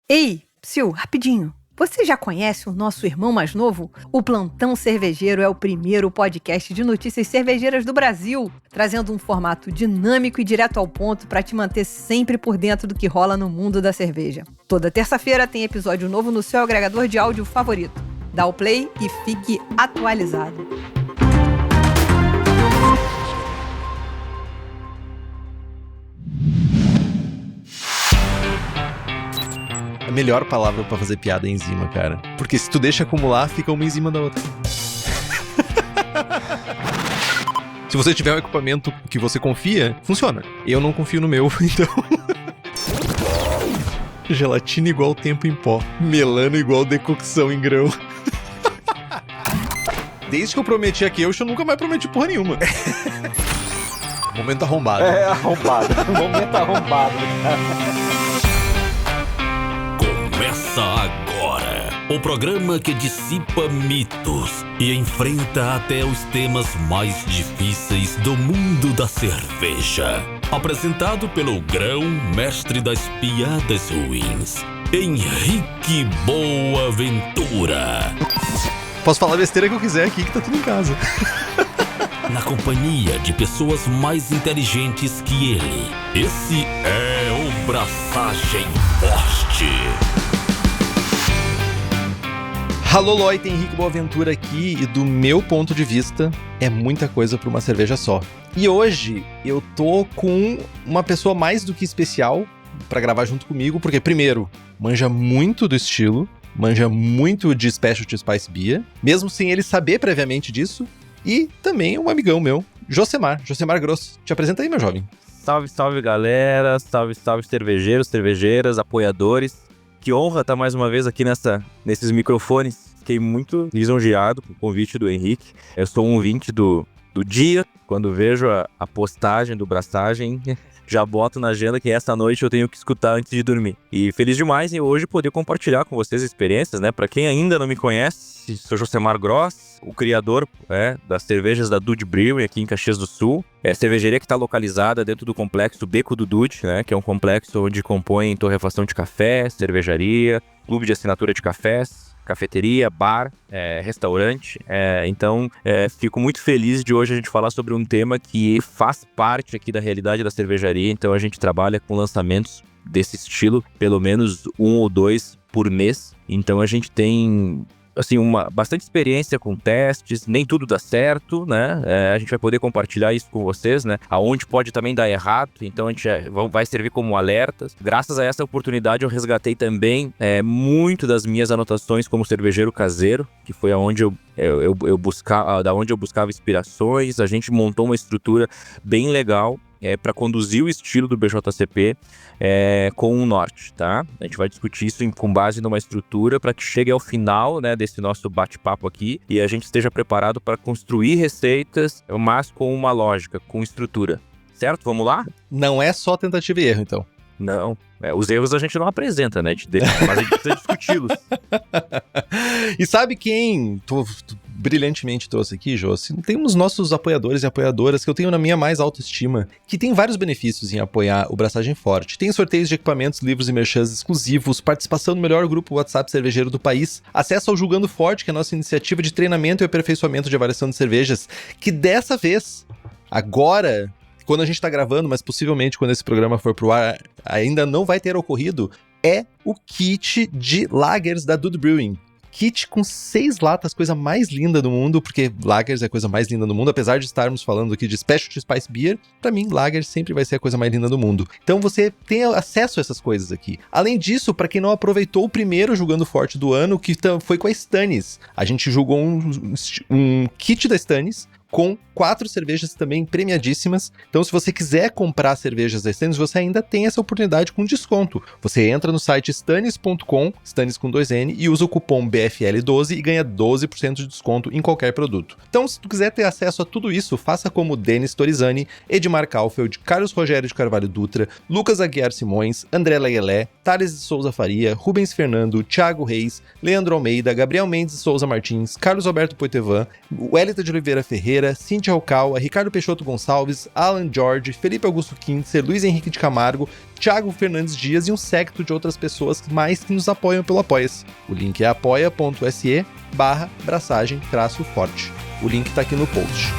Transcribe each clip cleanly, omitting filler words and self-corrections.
Ei, Psyu, rapidinho. Você já conhece o nosso irmão mais novo? O Plantão Cervejeiro é o primeiro podcast de notícias cervejeiras do Brasil, trazendo um formato dinâmico e direto ao ponto para te manter sempre por dentro do que rola no mundo da cerveja. Toda terça-feira tem episódio novo no seu agregador de áudio favorito. Dá o play e fique atualizado. A melhor palavra pra fazer piada é enzima, cara. Porque se tu deixa acumular, fica uma em cima da outra. Se você tiver um equipamento que você confia, funciona. Eu não confio no meu, então... Gelatina igual tempo em pó. Melano igual decocção em grão. Desde que eu prometi aqui, eu nunca mais prometi porra nenhuma. Momento arrombado. É, arrombado. Momento arrombado, cara. Começa agora o programa que dissipa mitos e enfrenta até os temas mais difíceis do mundo da cerveja. Apresentado pelo grão-mestre das piadas ruins, Henrique Boaventura. Posso falar a besteira que eu quiser aqui, que tá tudo em casa. Na companhia de pessoas mais inteligentes que ele. Esse é o Braçagem Forte. Alô, Loi, tem Henrique Boaventura aqui e do meu ponto de vista é muita coisa pra uma cerveja só. E hoje eu tô com uma pessoa mais do que especial pra gravar junto comigo, porque primeiro, manja muito do estilo, manja muito de Specialty Spice Beer, mesmo sem ele saber previamente disso, e também um amigão meu, Josemar Grosso. Te apresenta aí, meu jovem. Salve, salve, galera. Salve, salve, cervejeiros, cervejeiras, apoiadores. Que honra estar mais uma vez aqui nesses microfones. Fiquei muito lisonjeado com o convite do Henrique. Eu sou um ouvinte do dia. Quando vejo a postagem do Braçagem, já boto na agenda que essa noite eu tenho que escutar antes de dormir. E feliz demais em hoje poder compartilhar com vocês experiências, né? Pra quem ainda não me conhece, sou Josemar Gross, o criador das cervejas da Dude Brewing aqui em Caxias do Sul. É a cervejaria que está localizada dentro do complexo Beco do Dude, né? Que é um complexo onde compõem torrefação de café, cervejaria, clube de assinatura de cafés, cafeteria, bar, restaurante. Então, fico muito feliz de hoje a gente falar sobre um tema que faz parte aqui da realidade da cervejaria. Então, a gente trabalha com lançamentos desse estilo, pelo menos 1 ou 2 por mês. Então, a gente tem... assim, bastante experiência com testes, nem tudo dá certo, né? A gente vai poder compartilhar isso com vocês, né? Aonde pode também dar errado, então a gente vai servir como alertas. Graças a essa oportunidade eu resgatei também muito das minhas anotações como cervejeiro caseiro, que foi aonde eu buscava inspirações. A gente montou uma estrutura bem legal para conduzir o estilo do BJCP com o norte, tá? A gente vai discutir isso com base numa estrutura para que chegue ao final, né, desse nosso bate-papo aqui e a gente esteja preparado para construir receitas, mas com uma lógica, com estrutura. Certo? Vamos lá? Não é só tentativa e erro, então. Não. Os erros a gente não apresenta, né? Mas a gente precisa discuti-los. E sabe quem brilhantemente trouxe aqui, Jô? Temos nossos apoiadores e apoiadoras que eu tenho na minha mais autoestima, que tem vários benefícios em apoiar o Braçagem Forte. Tem sorteios de equipamentos, livros e merchans exclusivos, participação no melhor grupo WhatsApp cervejeiro do país, acesso ao Julgando Forte, que é a nossa iniciativa de treinamento e aperfeiçoamento de avaliação de cervejas, que dessa vez, agora... quando a gente tá gravando, mas possivelmente quando esse programa for pro ar, ainda não vai ter ocorrido, é o kit de lagers da Dude Brewing. Kit com 6 latas, coisa mais linda do mundo, porque lagers é a coisa mais linda do mundo, apesar de estarmos falando aqui de Specialty Spice Beer, pra mim, lagers sempre vai ser a coisa mais linda do mundo. Então você tem acesso a essas coisas aqui. Além disso, pra quem não aproveitou o primeiro Julgando Forte do ano, que foi com a Stannis, a gente julgou um kit da Stannis, com 4 cervejas também premiadíssimas. Então, se você quiser comprar cervejas da Stannis, você ainda tem essa oportunidade com desconto. Você entra no site stannis.com, Stannis com 2N, e usa o cupom BFL12 e ganha 12% de desconto em qualquer produto. Então, se tu quiser ter acesso a tudo isso, faça como Denis Torizani, Edmar Kaufeld, Carlos Rogério de Carvalho Dutra, Lucas Aguiar Simões, André Laielé, Thales de Souza Faria, Rubens Fernando, Thiago Reis, Leandro Almeida, Gabriel Mendes de Souza Martins, Carlos Alberto Poitevin, Wellington de Oliveira Ferreira, Ferreira, Cíntia Rocal, Ricardo Peixoto Gonçalves, Alan George, Felipe Augusto Kintzer, Luiz Henrique de Camargo, Thiago Fernandes Dias e um séquito de outras pessoas mais que nos apoiam pelo Apoia-se. O link é apoia.se/braçagem-forte. O link tá aqui no post.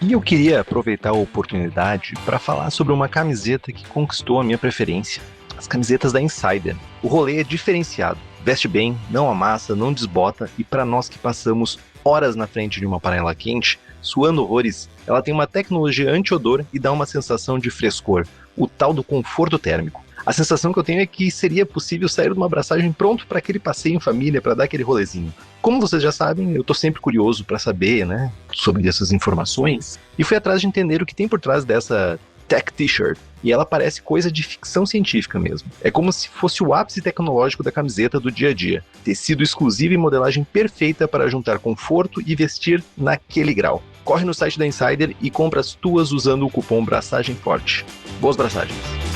E eu queria aproveitar a oportunidade para falar sobre uma camiseta que conquistou a minha preferência. As camisetas da Insider. O rolê é diferenciado. Veste bem, não amassa, não desbota e para nós que passamos horas na frente de uma panela quente, suando horrores, ela tem uma tecnologia anti-odor e dá uma sensação de frescor, o tal do conforto térmico. A sensação que eu tenho é que seria possível sair de uma abraçagem pronto para aquele passeio em família, para dar aquele rolezinho. Como vocês já sabem, eu tô sempre curioso para saber, sobre essas informações, e fui atrás de entender o que tem por trás dessa Tech T-shirt. E ela parece coisa de ficção científica mesmo. É como se fosse o ápice tecnológico da camiseta do dia a dia. Tecido exclusivo e modelagem perfeita para juntar conforto e vestir naquele grau. Corre no site da Insider e compra as tuas usando o cupom BRAÇAGEMFORTE. Boas braçagens!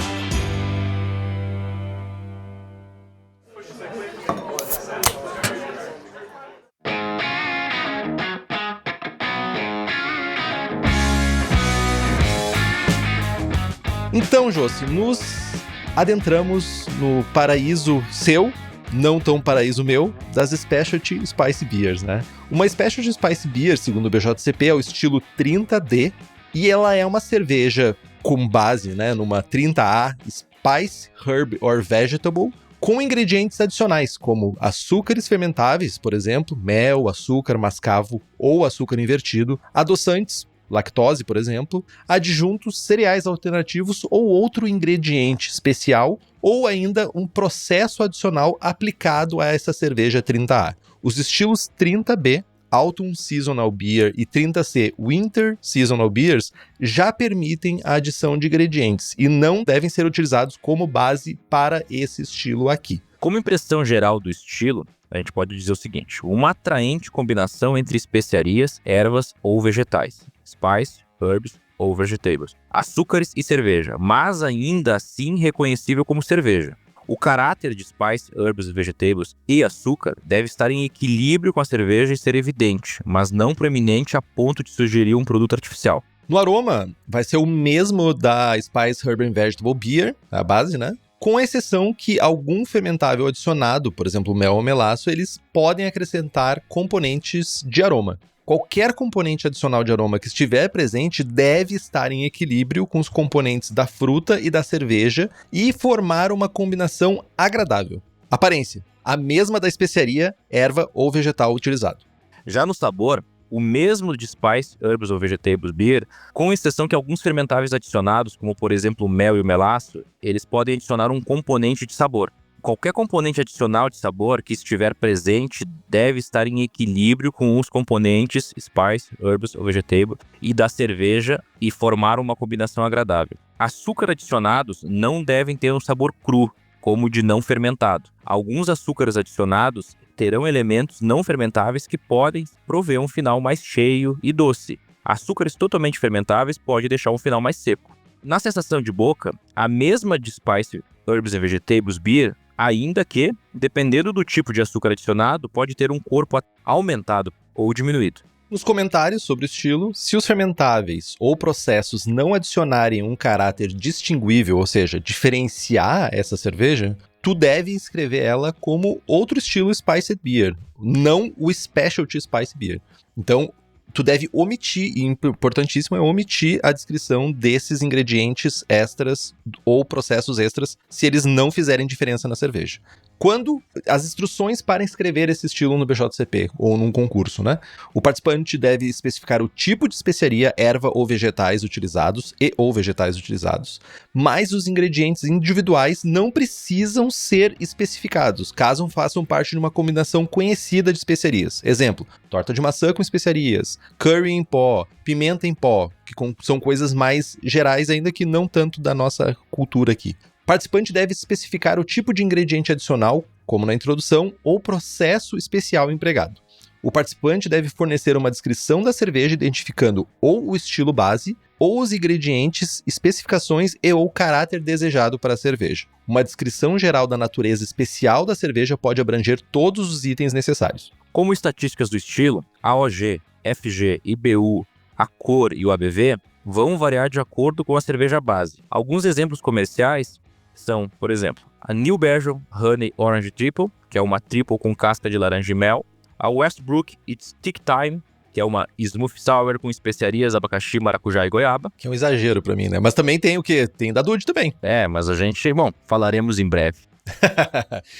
Então, Josi, nos adentramos no paraíso seu, não tão paraíso meu, das Specialty Spice Beers, né? Uma Specialty Spice Beer, segundo o BJCP, é o estilo 30D, e ela é uma cerveja com base, numa 30A Spice, Herb or Vegetable, com ingredientes adicionais, como açúcares fermentáveis, por exemplo, mel, açúcar, mascavo ou açúcar invertido, adoçantes, lactose, por exemplo, adjuntos, cereais alternativos ou outro ingrediente especial, ou ainda um processo adicional aplicado a essa cerveja 30A. Os estilos 30B, Autumn Seasonal Beer e 30C Winter Seasonal Beers já permitem a adição de ingredientes e não devem ser utilizados como base para esse estilo aqui. Como impressão geral do estilo, a gente pode dizer o seguinte: uma atraente combinação entre especiarias, ervas ou vegetais, spice, herbs ou vegetables, açúcares e cerveja, mas ainda assim reconhecível como cerveja. O caráter de spice, herbs, vegetables e açúcar deve estar em equilíbrio com a cerveja e ser evidente, mas não proeminente a ponto de sugerir um produto artificial. No aroma, vai ser o mesmo da Spice, Herb and Vegetable Beer, a base, com a exceção que algum fermentável adicionado, por exemplo, mel ou melaço, eles podem acrescentar componentes de aroma. Qualquer componente adicional de aroma que estiver presente deve estar em equilíbrio com os componentes da fruta e da cerveja e formar uma combinação agradável. Aparência: a mesma da especiaria, erva ou vegetal utilizado. Já no sabor, o mesmo de Spice, Herbs ou Vegetables Beer, com exceção que alguns fermentáveis adicionados, como por exemplo o mel e o melaço, eles podem adicionar um componente de sabor. Qualquer componente adicional de sabor que estiver presente deve estar em equilíbrio com os componentes Spice, Herbs ou Vegetable e da cerveja e formar uma combinação agradável. Açúcar adicionados não devem ter um sabor cru, como o de não fermentado. Alguns açúcares adicionados terão elementos não fermentáveis que podem prover um final mais cheio e doce. Açúcares totalmente fermentáveis podem deixar um final mais seco. Na sensação de boca, a mesma de Spice, Herbs and Vegetables Beer, ainda que, dependendo do tipo de açúcar adicionado, pode ter um corpo aumentado ou diminuído. Nos comentários sobre o estilo, se os fermentáveis ou processos não adicionarem um caráter distinguível, ou seja, diferenciar essa cerveja, tu deve escrever ela como outro estilo Spiced Beer, não o Specialty Spice Beer. Então, tu deve omitir, e importantíssimo é omitir a descrição desses ingredientes extras ou processos extras se eles não fizerem diferença na cerveja. Quando as instruções para escrever esse estilo no BJCP ou num concurso, o participante deve especificar o tipo de especiaria, erva ou vegetais utilizados mas os ingredientes individuais não precisam ser especificados, caso façam parte de uma combinação conhecida de especiarias. Exemplo, torta de maçã com especiarias, curry em pó, pimenta em pó, que são coisas mais gerais ainda que não tanto da nossa cultura aqui. O participante deve especificar o tipo de ingrediente adicional, como na introdução, ou processo especial empregado. O participante deve fornecer uma descrição da cerveja identificando ou o estilo base, ou os ingredientes, especificações e ou caráter desejado para a cerveja. Uma descrição geral da natureza especial da cerveja pode abranger todos os itens necessários. Como estatísticas do estilo, AOG, FG, IBU, a cor e o ABV vão variar de acordo com a cerveja base. Alguns exemplos comerciais são, por exemplo, a New Belgium Honey Orange Triple, que é uma triple com casca de laranja e mel, a Westbrook It's Stick Time, que é uma Smooth Sour com especiarias, abacaxi, maracujá e goiaba. Que é um exagero pra mim, né? Mas também tem o quê? Tem da Dude também. Mas a gente, falaremos em breve.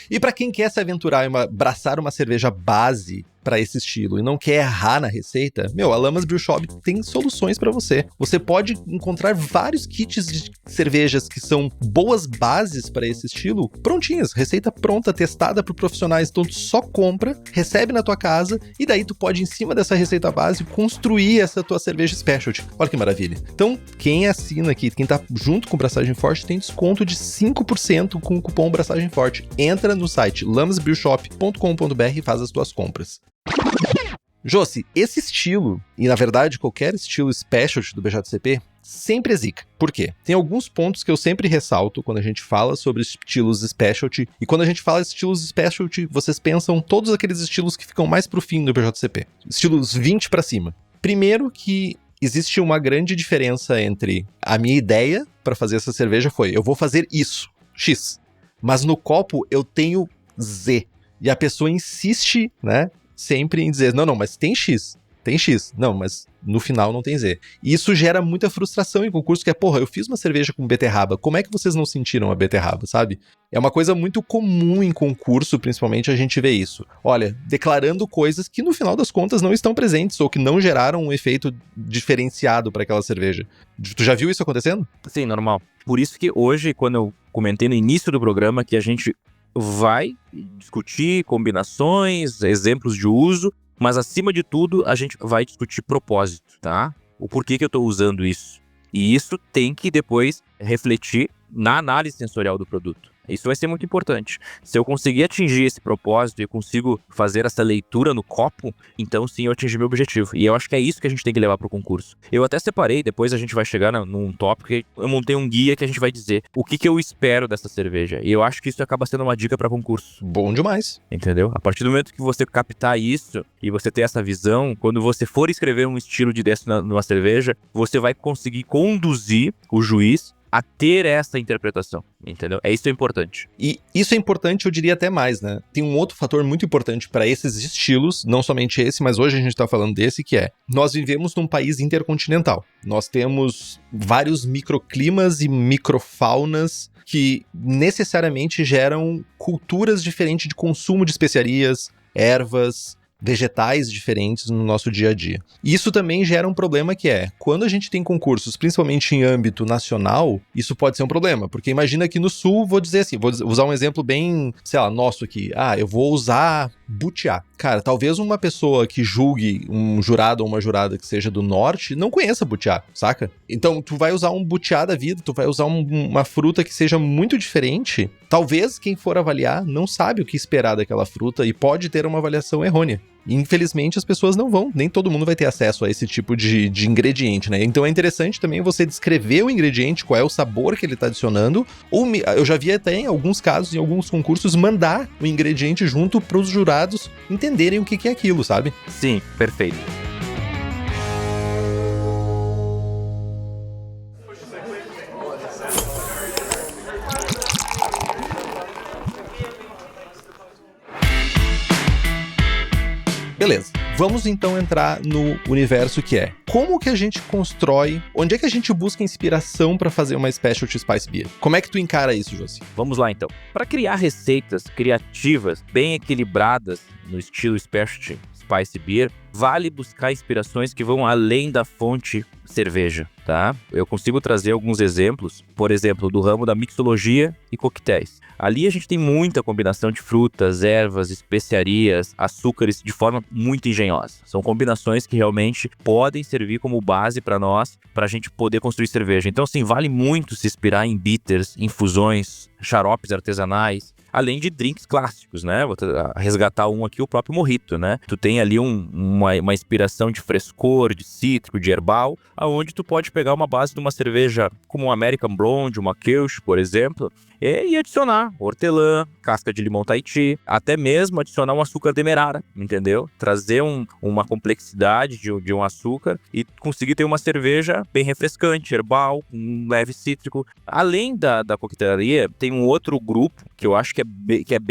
E pra quem quer se aventurar e abraçar uma cerveja base para esse estilo e não quer errar na receita, a Lamas Brew Shop tem soluções para você. Você pode encontrar vários kits de cervejas que são boas bases para esse estilo, prontinhas, receita pronta, testada por profissionais. Então tu só compra, recebe na tua casa e daí tu pode, em cima dessa receita base, construir essa tua cerveja specialty. Olha que maravilha. Então, quem assina aqui, quem tá junto com o Braçagem Forte, tem desconto de 5% com o cupom Braçagem Forte. Entra no site lamasbrewshop.com.br e faz as tuas compras. Josi, esse estilo, e na verdade qualquer estilo specialty do BJCP, sempre é zica. Por quê? Tem alguns pontos que eu sempre ressalto quando a gente fala sobre estilos specialty, e quando a gente fala de estilos specialty, vocês pensam todos aqueles estilos que ficam mais pro fim do BJCP. Estilos 20 pra cima. Primeiro que existe uma grande diferença entre a minha ideia para fazer essa cerveja foi, eu vou fazer isso, X, mas no copo eu tenho Z. E a pessoa insiste, né, sempre em dizer, não, mas tem X, não, mas no final não tem Z. E isso gera muita frustração em concurso, que é, eu fiz uma cerveja com beterraba, como é que vocês não sentiram a beterraba, sabe? É uma coisa muito comum em concurso, principalmente, a gente vê isso. Olha, declarando coisas que no final das contas não estão presentes, ou que não geraram um efeito diferenciado para aquela cerveja. Tu já viu isso acontecendo? Sim, normal. Por isso que hoje, quando eu comentei no início do programa que a gente vai discutir combinações, exemplos de uso, mas acima de tudo a gente vai discutir propósito, tá? O porquê que eu estou usando isso. E isso tem que depois refletir na análise sensorial do produto. Isso vai ser muito importante. Se eu conseguir atingir esse propósito e eu consigo fazer essa leitura no copo, então sim eu atingi meu objetivo. E eu acho que é isso que a gente tem que levar para o concurso. Eu até separei, depois a gente vai chegar num tópico, eu montei um guia que a gente vai dizer o que eu espero dessa cerveja. E eu acho que isso acaba sendo uma dica para concurso. Bom demais. Entendeu? A partir do momento que você captar isso e você ter essa visão, quando você for escrever um estilo desse numa cerveja, você vai conseguir conduzir o juiz a ter essa interpretação, entendeu? Isso é importante. E isso é importante, eu diria até mais, né? Tem um outro fator muito importante para esses estilos, não somente esse, mas hoje a gente tá falando desse, que é, nós vivemos num país intercontinental. Nós temos vários microclimas e microfaunas que necessariamente geram culturas diferentes de consumo de especiarias, ervas, vegetais diferentes no nosso dia a dia. E isso também gera um problema que é, quando a gente tem concursos, principalmente em âmbito nacional, isso pode ser um problema, porque imagina aqui no Sul, vou dizer assim, vou usar um exemplo bem, nosso aqui, eu vou usar butiá. Cara, talvez uma pessoa que julgue um jurado ou uma jurada que seja do norte não conheça butiá, saca? Então, tu vai usar um butiá da vida, tu vai usar uma fruta que seja muito diferente, talvez quem for avaliar não sabe o que esperar daquela fruta e pode ter uma avaliação errônea. E, infelizmente, as pessoas não vão, nem todo mundo vai ter acesso a esse tipo de ingrediente, né? Então é interessante também você descrever o ingrediente, qual é o sabor que ele tá adicionando, ou eu já vi até em alguns casos, em alguns concursos, mandar o ingrediente junto pros jurados entenderem o que é aquilo, sabe? Sim, perfeito. Beleza, vamos então entrar no universo que é como que a gente constrói, onde é que a gente busca inspiração para fazer uma Specialty Spice Beer? Como é que tu encara isso, Josi? Vamos lá então. Para criar receitas criativas, bem equilibradas no estilo Specialty Spice Beer, vale buscar inspirações que vão além da fonte cerveja, tá? Eu consigo trazer alguns exemplos, por exemplo, do ramo da mixologia e coquetéis. Ali a gente tem muita combinação de frutas, ervas, especiarias, açúcares de forma muito engenhosa. São combinações que realmente podem servir como base para nós, para a gente poder construir cerveja. Então, assim, vale muito se inspirar em bitters, infusões, xaropes artesanais, Além de drinks clássicos, né? Vou resgatar um aqui, o próprio mojito, né? Tu tem ali uma inspiração de frescor, de cítrico, de herbal, aonde tu pode pegar uma base de uma cerveja como uma American Blonde, uma Kirsch, por exemplo, e adicionar hortelã, casca de limão Tahiti, até mesmo adicionar um açúcar demerara, entendeu? Trazer uma complexidade de um açúcar e conseguir ter uma cerveja bem refrescante, herbal, um leve cítrico. Além da coquetelaria, tem um outro grupo que eu acho que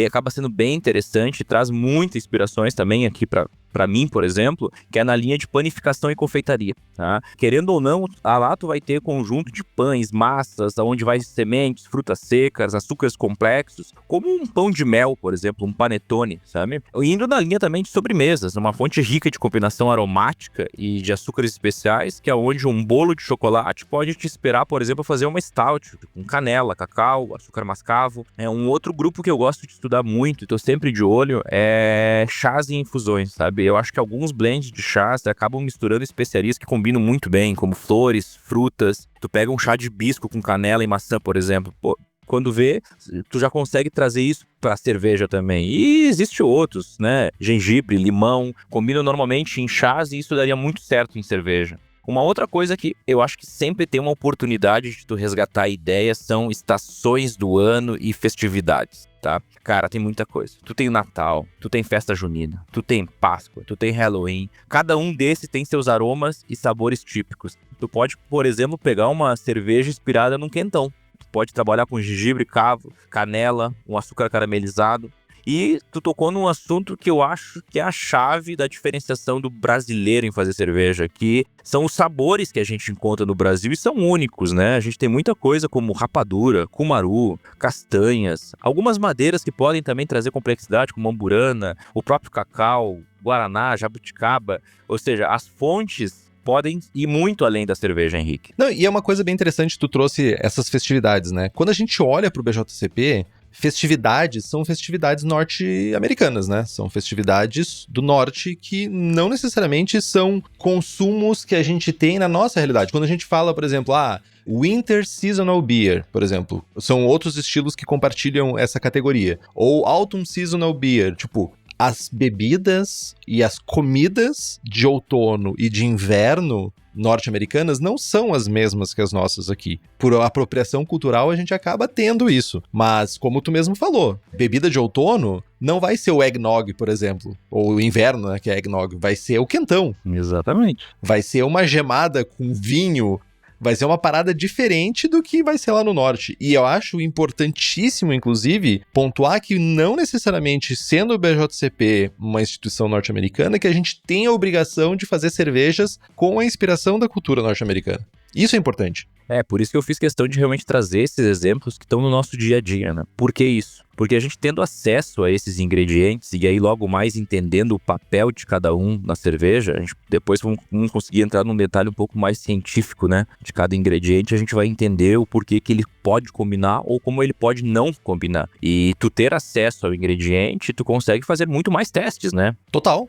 acaba sendo bem interessante, traz muitas inspirações também aqui para mim, por exemplo, que é na linha de panificação e confeitaria, tá? Querendo ou não, lá tu vai ter conjunto de pães, massas, onde vai sementes, frutas secas, açúcares complexos, como um pão de mel, por exemplo, um panetone, sabe? Indo na linha também de sobremesas, uma fonte rica de combinação aromática e de açúcares especiais, que é onde um bolo de chocolate pode te esperar, por exemplo, fazer uma stout, com canela, cacau, açúcar mascavo. Um outro grupo que eu gosto de estudar muito, e tô sempre de olho, é chás e infusões, sabe? Eu acho que alguns blends de chás acabam misturando especiarias que combinam muito bem, como flores, frutas. Tu pega um chá de hibisco com canela e maçã, por exemplo. Pô, quando vê, tu já consegue trazer isso pra cerveja também. E existem outros, né? Gengibre, limão, combinam normalmente em chás e isso daria muito certo em cerveja. Uma outra coisa que eu acho que sempre tem uma oportunidade de tu resgatar a ideia são estações do ano e festividades, tá? Cara, tem muita coisa. Tu tem o Natal, tu tem festa junina, tu tem Páscoa, tu tem Halloween. Cada um desses tem seus aromas e sabores típicos. Tu pode, por exemplo, pegar uma cerveja inspirada num quentão. Tu pode trabalhar com gengibre, cravo, canela, um açúcar caramelizado. E tu tocou num assunto que eu acho que é a chave da diferenciação do brasileiro em fazer cerveja, que são os sabores que a gente encontra no Brasil e são únicos, né? A gente tem muita coisa como rapadura, cumaru, castanhas, algumas madeiras que podem também trazer complexidade, como amburana, o próprio cacau, guaraná, jabuticaba, ou seja, as fontes podem ir muito além da cerveja, Henrique. Não, e é uma coisa bem interessante, tu trouxe essas festividades, né? Quando a gente olha pro BJCP, festividades são festividades norte-americanas, né? São festividades do norte que não necessariamente são consumos que a gente tem na nossa realidade. Quando a gente fala, por exemplo, Winter Seasonal Beer, por exemplo, são outros estilos que compartilham essa categoria. Ou Autumn Seasonal Beer, tipo, as bebidas e as comidas de outono e de inverno norte-americanas não são as mesmas que as nossas aqui. Por apropriação cultural, a gente acaba tendo isso. Mas, como tu mesmo falou, bebida de outono não vai ser o eggnog, por exemplo. Ou o inverno, né, que é eggnog. Vai ser o quentão. Exatamente. Vai ser uma gemada com vinho. Vai ser uma parada diferente do que vai ser lá no norte. E eu acho importantíssimo, inclusive, pontuar que não necessariamente sendo o BJCP uma instituição norte-americana, que a gente tem a obrigação de fazer cervejas com a inspiração da cultura norte-americana. Isso é importante. Por isso que eu fiz questão de realmente trazer esses exemplos que estão no nosso dia a dia, né? Por que isso? Porque a gente tendo acesso a esses ingredientes e aí logo mais entendendo o papel de cada um na cerveja, a gente depois vamos conseguir entrar num detalhe um pouco mais científico, né? De cada ingrediente, a gente vai entender o porquê que ele pode combinar ou como ele pode não combinar. E tu ter acesso ao ingrediente, tu consegue fazer muito mais testes, né? Total.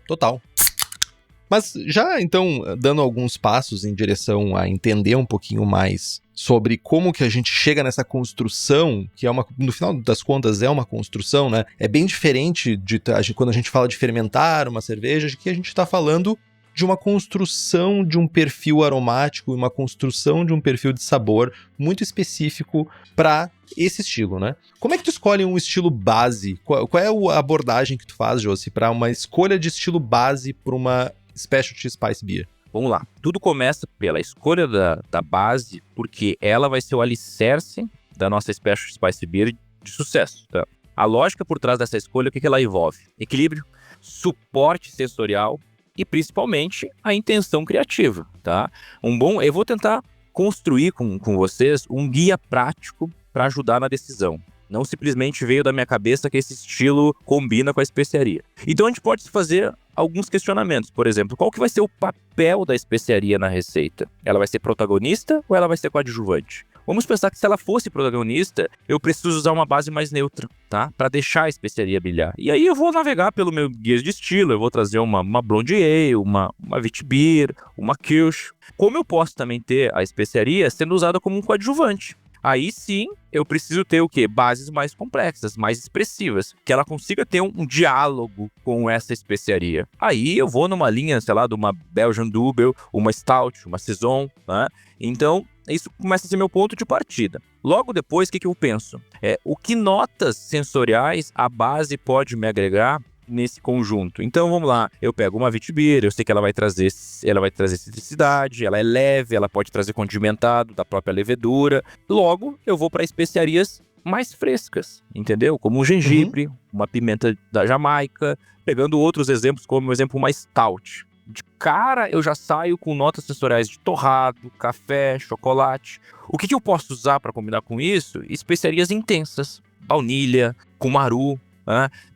Mas já, então, dando alguns passos em direção a entender um pouquinho mais sobre como que a gente chega nessa construção, que é no final das contas é uma construção, né? É bem diferente de quando a gente fala de fermentar uma cerveja, de que a gente está falando de uma construção de um perfil aromático, uma construção de um perfil de sabor muito específico para esse estilo, né? Como é que tu escolhe um estilo base? Qual é a abordagem que tu faz, Josi, para uma escolha de estilo base para uma Specialty Spice Beer? Vamos lá. Tudo começa pela escolha da base, porque ela vai ser o alicerce da nossa Specialty Spice Beer de sucesso, tá? A lógica por trás dessa escolha, o que ela envolve? Equilíbrio, suporte sensorial e principalmente a intenção criativa, tá? Eu vou tentar construir com vocês um guia prático para ajudar na decisão. Não simplesmente veio da minha cabeça que esse estilo combina com a especiaria. Então a gente pode fazer alguns questionamentos. Por exemplo, qual que vai ser o papel da especiaria na receita? Ela vai ser protagonista ou ela vai ser coadjuvante? Vamos pensar que se ela fosse protagonista, eu preciso usar uma base mais neutra, tá? Para deixar a especiaria brilhar. E aí eu vou navegar pelo meu guia de estilo, eu vou trazer uma Blonde Ale, uma Witbier, uma Kirsch. Como eu posso também ter a especiaria sendo usada como um coadjuvante? Aí sim, eu preciso ter o quê? Bases mais complexas, mais expressivas, que ela consiga ter um diálogo com essa especiaria. Aí eu vou numa linha, sei lá, de uma Belgian Double, uma Stout, uma Saison, né? Então, isso começa a ser meu ponto de partida. Logo depois, o que eu penso? O que notas sensoriais a base pode me agregar nesse conjunto. Então vamos lá, eu pego uma Witbier, eu sei que ela vai trazer citricidade, ela é leve, ela pode trazer condimentado da própria levedura. Logo, eu vou para especiarias mais frescas, entendeu? Como um gengibre, uma pimenta da Jamaica, pegando outros exemplos, como o exemplo uma Stout. De cara, eu já saio com notas sensoriais de torrado, café, chocolate. O que eu posso usar para combinar com isso? Especiarias intensas, baunilha, cumaru,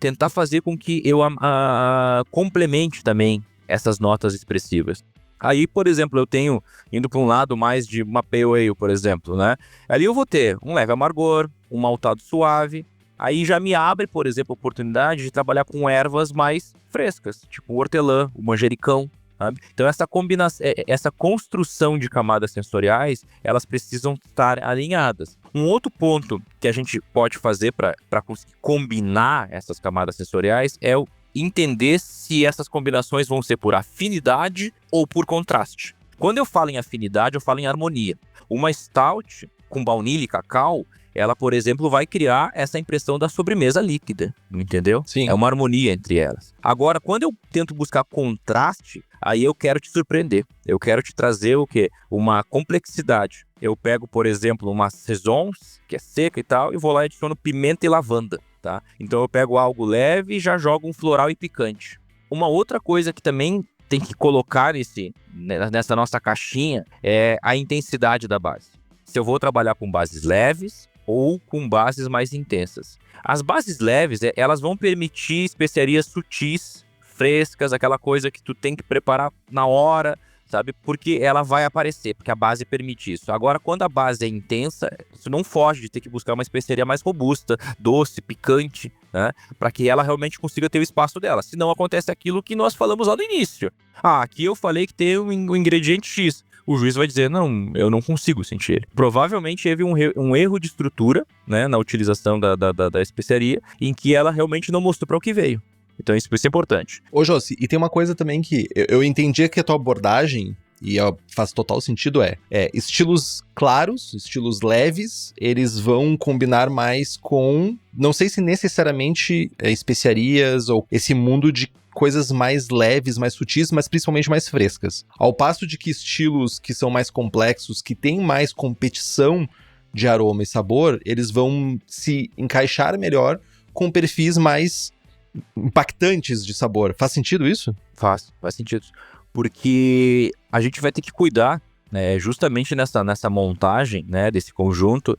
tentar fazer com que eu complemente também essas notas expressivas. Aí, por exemplo, eu tenho, indo para um lado mais de uma Pale Ale, por exemplo, né? Ali eu vou ter um leve amargor, um maltado suave. Aí já me abre, por exemplo, a oportunidade de trabalhar com ervas mais frescas, tipo o hortelã, o manjericão, sabe? Então essa combinação, essa construção de camadas sensoriais, elas precisam estar alinhadas. Um outro ponto que a gente pode fazer para conseguir combinar essas camadas sensoriais é o entender se essas combinações vão ser por afinidade ou por contraste. Quando eu falo em afinidade, eu falo em harmonia. Uma Stout com baunilha e cacau, ela, por exemplo, vai criar essa impressão da sobremesa líquida, entendeu? Sim. É uma harmonia entre elas. Agora, quando eu tento buscar contraste, aí eu quero te surpreender. Eu quero te trazer o quê? Uma complexidade. Eu pego, por exemplo, uma Saison, que é seca e tal, e vou lá e adiciono pimenta e lavanda, tá? Então eu pego algo leve e já jogo um floral e picante. Uma outra coisa que também tem que colocar nessa nossa caixinha é a intensidade da base. Se eu vou trabalhar com bases leves ou com bases mais intensas. As bases leves, elas vão permitir especiarias sutis, frescas, aquela coisa que tu tem que preparar na hora, sabe? Porque ela vai aparecer, porque a base permite isso. Agora, quando a base é intensa, tu não foge de ter que buscar uma especiaria mais robusta, doce, picante, né? Para que ela realmente consiga ter o espaço dela. Senão acontece aquilo que nós falamos lá no início. Aqui eu falei que tem um ingrediente X. O juiz vai dizer, não, eu não consigo sentir ele. Provavelmente teve um erro de estrutura, né, na utilização da especiaria, em que ela realmente não mostrou para o que veio. Então isso é importante. Ô, Josi, e tem uma coisa também que eu entendi que a tua abordagem, e faz total sentido, estilos claros, estilos leves, eles vão combinar mais com, não sei se necessariamente especiarias ou esse mundo de coisas mais leves, mais sutis, mas principalmente mais frescas. Ao passo de que estilos que são mais complexos, que têm mais competição de aroma e sabor, eles vão se encaixar melhor com perfis mais impactantes de sabor. Faz sentido isso? Faz sentido. Porque a gente vai ter que cuidar, né, justamente nessa montagem, né, desse conjunto,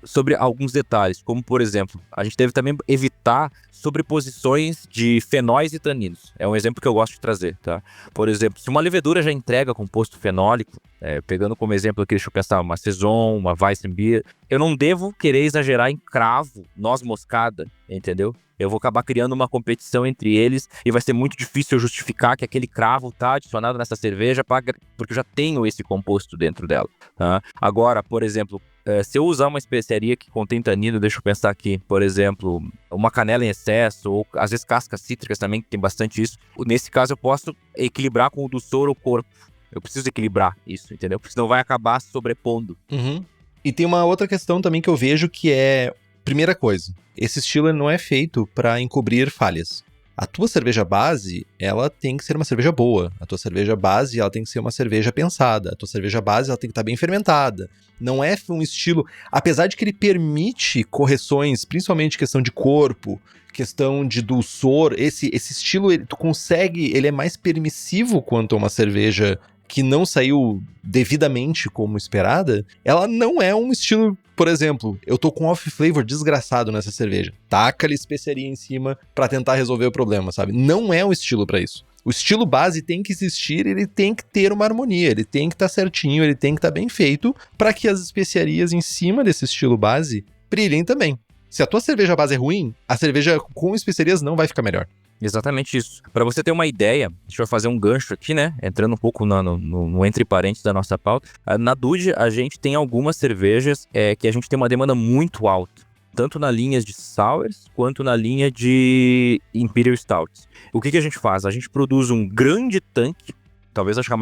sobre alguns detalhes, como por exemplo, a gente deve também evitar sobreposições de fenóis e taninos. É um exemplo que eu gosto de trazer, tá? Por exemplo, se uma levedura já entrega composto fenólico, pegando como exemplo aqui, deixa eu pensar, uma Saison, uma Weissenbier, eu não devo querer exagerar em cravo, noz moscada, entendeu? Eu vou acabar criando uma competição entre eles e vai ser muito difícil eu justificar que aquele cravo tá adicionado nessa cerveja porque eu já tenho esse composto dentro dela, tá? Agora, por exemplo, se eu usar uma especiaria que contém tanino, deixa eu pensar aqui, por exemplo, uma canela em excesso, ou às vezes cascas cítricas também, que tem bastante isso. Nesse caso eu posso equilibrar com o dulçor ou corpo. Eu preciso equilibrar isso, entendeu? Porque senão vai acabar sobrepondo. Uhum. E tem uma outra questão também que eu vejo que é, primeira coisa, esse estilo não é feito para encobrir falhas. A tua cerveja base, ela tem que ser uma cerveja boa. A tua cerveja base, ela tem que ser uma cerveja pensada. A tua cerveja base, ela tem que estar bem fermentada. Não é um estilo... Apesar de que ele permite correções, principalmente questão de corpo, questão de dulçor, esse estilo, tu consegue... Ele é mais permissivo quanto a uma cerveja que não saiu devidamente como esperada. Ela não é um estilo... Por exemplo, eu tô com off-flavor desgraçado nessa cerveja. Taca-lhe especiaria em cima pra tentar resolver o problema, sabe? Não é um estilo pra isso. O estilo base tem que existir, ele tem que ter uma harmonia, ele tem que estar certinho, ele tem que estar bem feito pra que as especiarias em cima desse estilo base brilhem também. Se a tua cerveja base é ruim, a cerveja com especiarias não vai ficar melhor. Exatamente isso. Para você ter uma ideia, deixa eu fazer um gancho aqui, né? Entrando um pouco no entre parênteses da nossa pauta. Na Dude, a gente tem algumas cervejas que a gente tem uma demanda muito alta. Tanto na linha de Sours, quanto na linha de Imperial Stouts. O que a gente faz? A gente produz um grande tanque, talvez acho que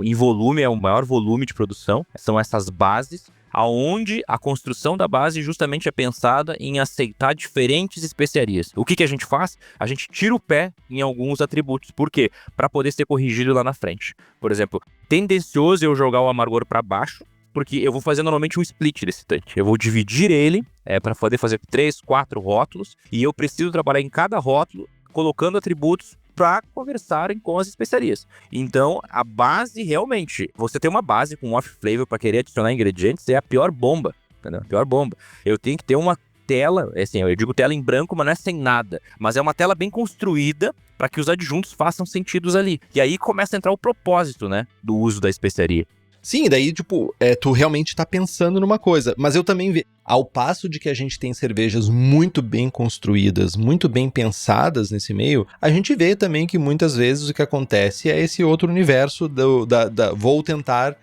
em volume é o maior volume de produção. São essas bases, aonde a construção da base justamente é pensada em aceitar diferentes especiarias. O que a gente faz? A gente tira o pé em alguns atributos. Por quê? Para poder ser corrigido lá na frente. Por exemplo, tendencioso eu jogar o amargor para baixo, porque eu vou fazer normalmente um split desse tanque. Eu vou dividir ele para poder fazer 3, 4 rótulos, e eu preciso trabalhar em cada rótulo, colocando atributos para conversarem com as especiarias. Então, a base realmente, você ter uma base com off-flavor para querer adicionar ingredientes é a pior bomba, entendeu? A pior bomba. Eu tenho que ter uma tela, assim, eu digo tela em branco, mas não é sem nada, mas é uma tela bem construída para que os adjuntos façam sentidos ali. E aí começa a entrar o propósito, né, do uso da especiaria. Sim, daí, tipo, tu realmente tá pensando numa coisa. Mas eu também vejo, ao passo de que a gente tem cervejas muito bem construídas, muito bem pensadas nesse meio, a gente vê também que muitas vezes o que acontece é esse outro universo vou tentar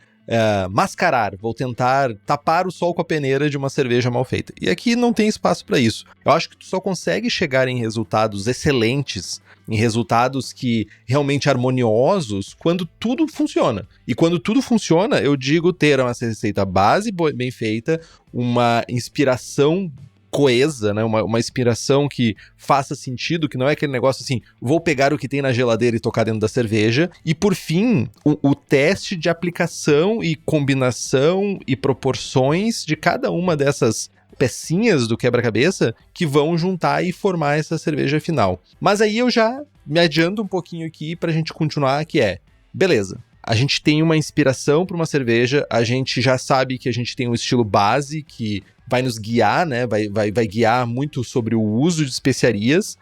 mascarar, vou tentar tapar o sol com a peneira de uma cerveja mal feita. E aqui não tem espaço para isso. Eu acho que tu só consegue chegar em resultados excelentes, em resultados que realmente harmoniosos, quando tudo funciona. E quando tudo funciona, eu digo ter uma receita base bem feita, uma inspiração coesa, né? Uma inspiração que faça sentido, que não é aquele negócio assim, vou pegar o que tem na geladeira e tocar dentro da cerveja. E por fim, o teste de aplicação e combinação e proporções de cada uma dessas pecinhas do quebra-cabeça que vão juntar e formar essa cerveja final. Mas aí eu já me adianto um pouquinho aqui pra gente continuar, que é, beleza, a gente tem uma inspiração para uma cerveja, a gente já sabe que a gente tem um estilo base que vai nos guiar, né? Vai guiar muito sobre o uso de especiarias.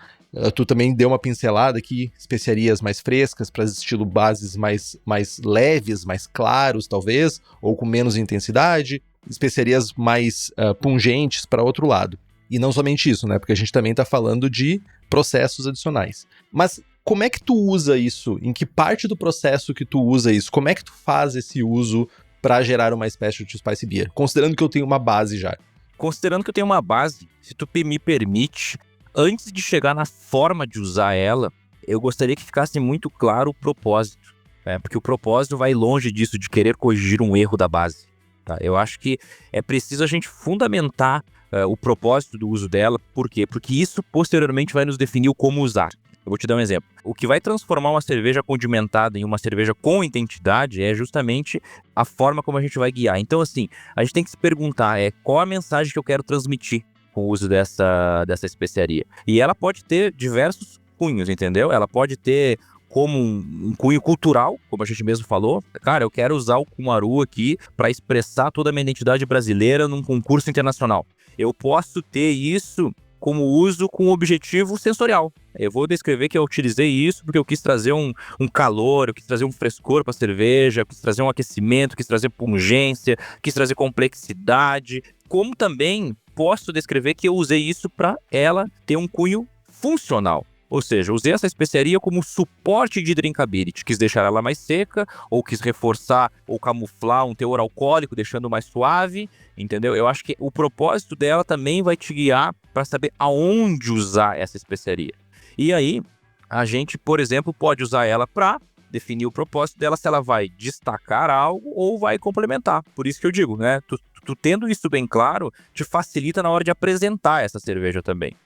Tu também deu uma pincelada aqui, especiarias mais frescas para estilo bases mais leves, mais claros talvez, ou com menos intensidade, especiarias mais pungentes para outro lado. E não somente isso, né? Porque a gente também está falando de processos adicionais. Mas como é que tu usa isso? Em que parte do processo que tu usa isso? Como é que tu faz esse uso para gerar uma Specialty Spice Beer? Considerando que eu tenho uma base já. Considerando que eu tenho uma base, se tu me permite, antes de chegar na forma de usar ela, eu gostaria que ficasse muito claro o propósito. Porque o propósito vai longe disso, de querer corrigir um erro da base. Tá? Eu acho que é preciso a gente fundamentar o propósito do uso dela. Por quê? Porque isso posteriormente vai nos definir o como usar. Eu vou te dar um exemplo. O que vai transformar uma cerveja condimentada em uma cerveja com identidade é justamente a forma como a gente vai guiar. Então, assim, a gente tem que se perguntar qual a mensagem que eu quero transmitir com o uso dessa especiaria. E ela pode ter diversos cunhos, entendeu? Ela pode ter como um cunho cultural, como a gente mesmo falou. Cara, eu quero usar o Kumaru aqui para expressar toda a minha identidade brasileira num concurso internacional. Eu posso ter isso como uso com objetivo sensorial. Eu vou descrever que eu utilizei isso porque eu quis trazer um calor, eu quis trazer um frescor para a cerveja, eu quis trazer um aquecimento, quis trazer pungência, quis trazer complexidade. Como também posso descrever que eu usei isso para ela ter um cunho funcional. Ou seja, usei essa especiaria como suporte de drinkability. Quis deixar ela mais seca, ou quis reforçar ou camuflar um teor alcoólico, deixando mais suave, entendeu? Eu acho que o propósito dela também vai te guiar para saber aonde usar essa especiaria. E aí, a gente, por exemplo, pode usar ela para definir o propósito dela, se ela vai destacar algo ou vai complementar. Por isso que eu digo, né? Tu tendo isso bem claro, te facilita na hora de apresentar essa cerveja também.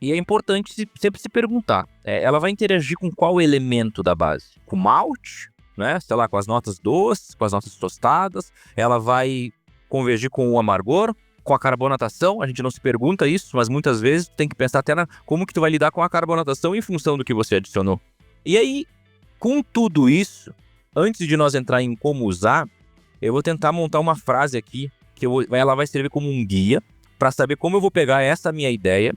E é importante sempre se perguntar, ela vai interagir com qual elemento da base? Com malte, né? Sei lá, com as notas doces, com as notas tostadas? Ela vai convergir com o amargor, com a carbonatação? A gente não se pergunta isso, mas muitas vezes tem que pensar até como que tu vai lidar com a carbonatação em função do que você adicionou. E aí, com tudo isso, antes de nós entrar em como usar, eu vou tentar montar uma frase aqui, que ela vai servir como um guia, para saber como eu vou pegar essa minha ideia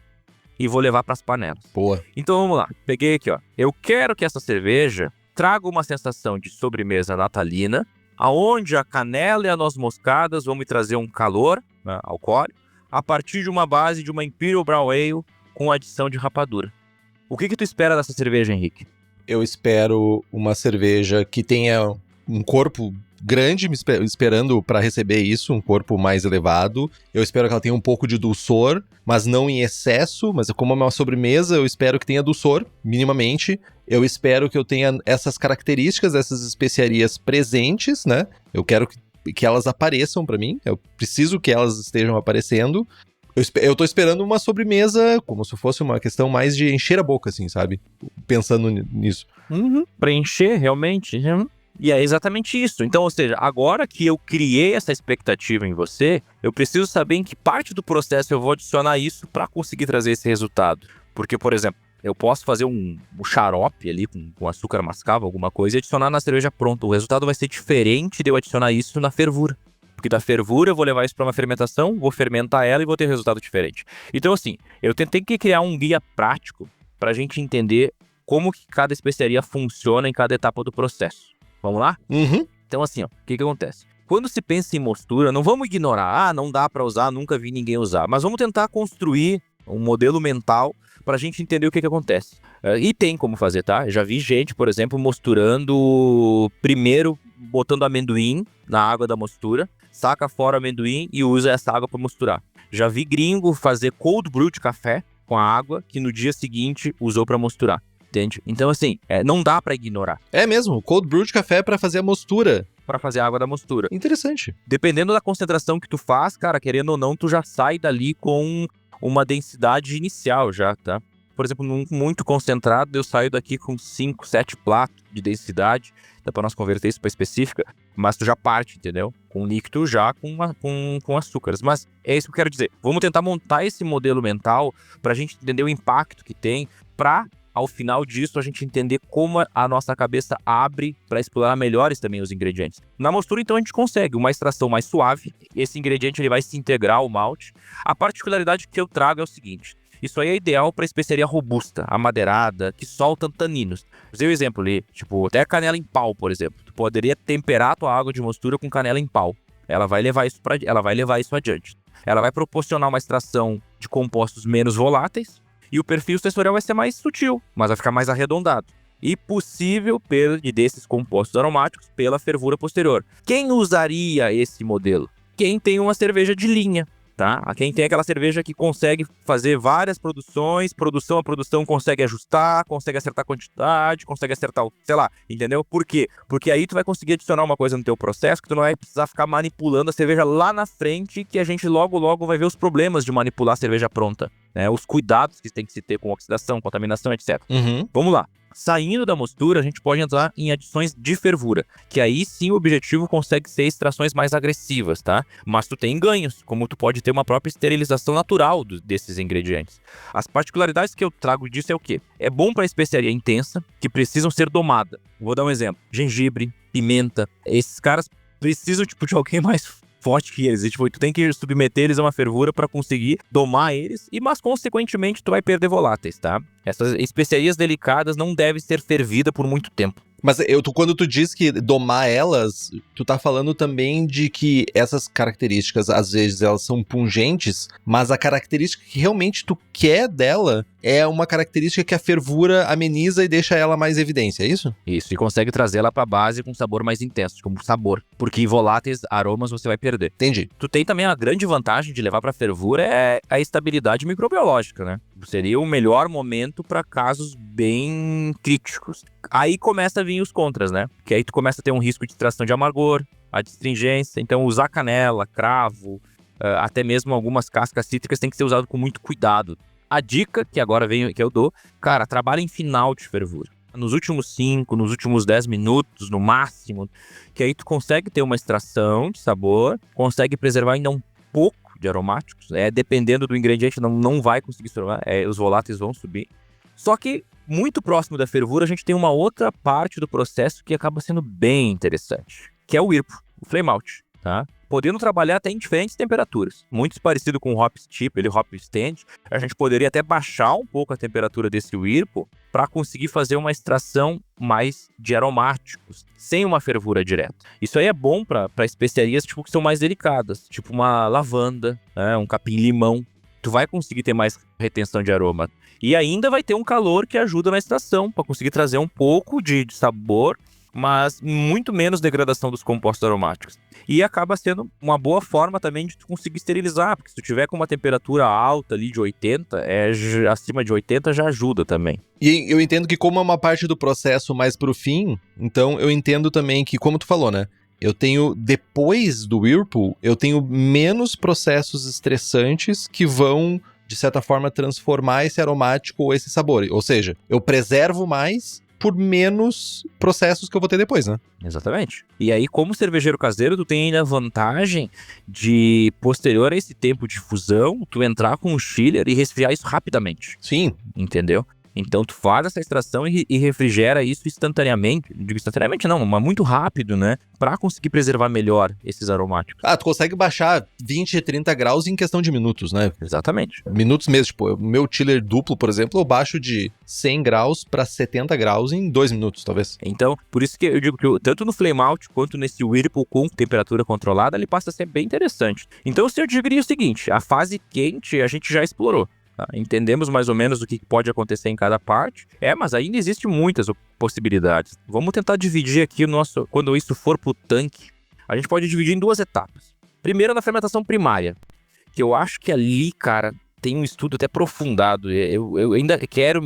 e vou levar para as panelas. Boa. Então vamos lá, peguei aqui, ó. Eu quero que essa cerveja traga uma sensação de sobremesa natalina, aonde a canela e a noz moscadas vão me trazer um calor, né, alcoólico, a partir de uma base de uma Imperial Brown Ale com adição de rapadura. O que tu espera dessa cerveja, Henrique? Eu espero uma cerveja que tenha um corpo grande, esperando para receber isso, um corpo mais elevado. Eu espero que ela tenha um pouco de dulçor, mas não em excesso. Mas como é uma sobremesa, eu espero que tenha dulçor, minimamente. Eu espero que eu tenha essas características, essas especiarias presentes, né? Eu quero que elas apareçam para mim. Eu preciso que elas estejam aparecendo. Eu tô esperando uma sobremesa como se fosse uma questão mais de encher a boca, assim, sabe? Pensando nisso. Pra encher, realmente. E é exatamente isso. Então, ou seja, agora que eu criei essa expectativa em você, eu preciso saber em que parte do processo eu vou adicionar isso para conseguir trazer esse resultado. Porque, por exemplo, eu posso fazer um xarope ali com açúcar mascavo, alguma coisa, e adicionar na cerveja pronta. O resultado vai ser diferente de eu adicionar isso na fervura. Porque da fervura eu vou levar isso para uma fermentação, vou fermentar ela e vou ter um resultado diferente. Então, assim, eu tentei criar um guia prático para a gente entender como que cada especiaria funciona em cada etapa do processo. Vamos lá? Então, assim, ó, o que acontece? Quando se pensa em mostura, não vamos ignorar, não dá para usar, nunca vi ninguém usar, mas vamos tentar construir um modelo mental para a gente entender o que acontece. E tem como fazer, tá? Eu já vi gente, por exemplo, mosturando primeiro, botando amendoim na água da mostura, saca fora o amendoim e usa essa água para misturar. Já vi gringo fazer cold brew de café com a água que no dia seguinte usou para misturar. Entende? Então, assim, não dá pra ignorar. É mesmo, cold brew de café pra fazer a mostura. Pra fazer a água da mostura. Interessante. Dependendo da concentração que tu faz, cara, querendo ou não, tu já sai dali com uma densidade inicial já, tá? Por exemplo, num muito concentrado, eu saio daqui com 5, 7 platos de densidade. Dá pra nós converter isso pra específica, mas tu já parte, entendeu? Com líquido já com açúcares. Mas é isso que eu quero dizer. Vamos tentar montar esse modelo mental pra gente entender o impacto que tem pra... Ao final disso, a gente entender como a nossa cabeça abre para explorar melhores também os ingredientes. Na mostura, então, a gente consegue uma extração mais suave. Esse ingrediente ele vai se integrar ao malte. A particularidade que eu trago é o seguinte. Isso aí é ideal para especiaria robusta, amadeirada, que solta taninos. Usei o exemplo ali, tipo, até canela em pau, por exemplo. Tu poderia temperar a tua água de mostura com canela em pau. Ela vai levar isso adiante. Ela vai proporcionar uma extração de compostos menos voláteis. E o perfil sensorial vai ser mais sutil, mas vai ficar mais arredondado. E possível perda desses compostos aromáticos pela fervura posterior. Quem usaria esse modelo? Quem tem uma cerveja de linha, tá? Quem tem aquela cerveja que consegue fazer várias produções, produção a produção consegue ajustar, consegue acertar a quantidade, consegue acertar o, sei lá, entendeu? Por quê? Porque aí tu vai conseguir adicionar uma coisa no teu processo que tu não vai precisar ficar manipulando a cerveja lá na frente, que a gente logo vai ver os problemas de manipular a cerveja pronta, né? Os cuidados que tem que se ter com oxidação, contaminação, etc. Vamos lá. Saindo da mostura, a gente pode entrar em adições de fervura, que aí sim o objetivo consegue ser extrações mais agressivas, tá? Mas tu tem ganhos, como tu pode ter uma própria esterilização natural desses ingredientes. As particularidades que eu trago disso é o quê? É bom para especiaria intensa, que precisam ser domada. Vou dar um exemplo. Gengibre, pimenta, esses caras precisam de alguém mais forte que eles. E, tu tem que submeter eles a uma fervura para conseguir domar eles, mas consequentemente tu vai perder voláteis, tá? Essas especiarias delicadas não devem ser fervidas por muito tempo. Mas quando tu diz que domar elas, tu tá falando também de que essas características, às vezes, elas são pungentes, mas a característica que realmente tu quer dela é uma característica que a fervura ameniza e deixa ela mais evidência, é isso? Isso, e consegue trazer ela pra base com sabor mais intenso, como sabor. Porque voláteis, aromas, você vai perder. Entendi. Tu tem também a grande vantagem de levar pra fervura é a estabilidade microbiológica, né? Seria o melhor momento para casos bem críticos. Aí começa a vir os contras, né? Que aí tu começa a ter um risco de extração de amargor, a astringência. Então usar canela, cravo, até mesmo algumas cascas cítricas tem que ser usado com muito cuidado. A dica que agora vem, que eu dou, cara, trabalha em final de fervura. Nos últimos 5, nos últimos 10 minutos, no máximo, que aí tu consegue ter uma extração de sabor, consegue preservar ainda um pouco de aromáticos, dependendo do ingrediente, não vai conseguir sobrar, os voláteis vão subir. Só que, muito próximo da fervura, a gente tem uma outra parte do processo que acaba sendo bem interessante, que é o IRPO, o flame out, tá? podendo trabalhar até em diferentes temperaturas. Muito parecido com o hop steep, ele hop stand. A gente poderia até baixar um pouco a temperatura desse Whirlpool para conseguir fazer uma extração mais de aromáticos, sem uma fervura direta. Isso aí é bom para especiarias tipo, que são mais delicadas, tipo uma lavanda, né, um capim-limão. Tu vai conseguir ter mais retenção de aroma. E ainda vai ter um calor que ajuda na extração, para conseguir trazer um pouco de sabor, mas muito menos degradação dos compostos aromáticos. E acaba sendo uma boa forma também de tu conseguir esterilizar, porque se tu tiver com uma temperatura alta ali de 80, acima de 80 já ajuda também. E eu entendo que como é uma parte do processo mais pro fim, então eu entendo também que, como tu falou, né? Eu tenho, depois do Whirlpool, eu tenho menos processos estressantes que vão, de certa forma, transformar esse aromático ou esse sabor. Ou seja, eu preservo mais por menos processos que eu vou ter depois, né? Exatamente. E aí, como cervejeiro caseiro, tu tem ainda a vantagem de, posterior a esse tempo de fusão, tu entrar com o chiller e resfriar isso rapidamente. Sim. Entendeu? Então, tu faz essa extração e refrigera isso instantaneamente. Digo instantaneamente não, mas muito rápido, né? Pra conseguir preservar melhor esses aromáticos. Ah, tu consegue baixar 20, 30 graus em questão de minutos, né? Exatamente. Minutos mesmo. Tipo, o meu chiller duplo, por exemplo, eu baixo de 100 graus pra 70 graus em 2 minutos, talvez. Então, por isso que eu digo que tanto no Flame Out quanto nesse Whirlpool com temperatura controlada, ele passa a ser bem interessante. Então, eu diria o seguinte, a fase quente a gente já explorou. Tá? Entendemos mais ou menos o que pode acontecer em cada parte. Mas ainda existem muitas possibilidades. Vamos tentar dividir aqui o nosso... Quando isso for pro tanque, a gente pode dividir em 2 etapas. Primeiro, na fermentação primária, que eu acho que ali, cara, tem um estudo até aprofundado. Eu ainda quero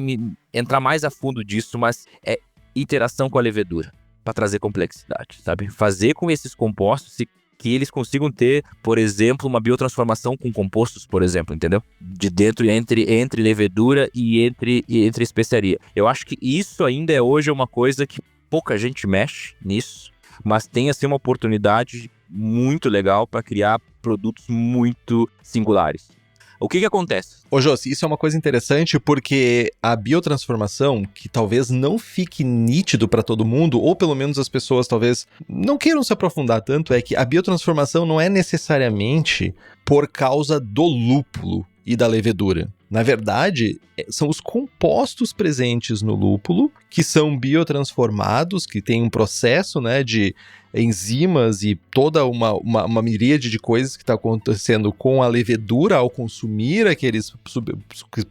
entrar mais a fundo disso, mas é interação com a levedura, para trazer complexidade, sabe? Fazer com esses compostos que eles consigam ter, por exemplo, uma biotransformação com compostos, por exemplo, entendeu? De dentro, entre levedura e entre especiaria. Eu acho que isso ainda é hoje uma coisa que pouca gente mexe nisso, mas tem, assim, uma oportunidade muito legal para criar produtos muito singulares. O que acontece? Ô Josi, isso é uma coisa interessante porque a biotransformação, que talvez não fique nítido para todo mundo, ou pelo menos as pessoas talvez não queiram se aprofundar tanto, é que a biotransformação não é necessariamente por causa do lúpulo e da levedura. Na verdade, são os compostos presentes no lúpulo que são biotransformados, que tem um processo, né, de enzimas e toda uma miríade de coisas que está acontecendo com a levedura ao consumir aqueles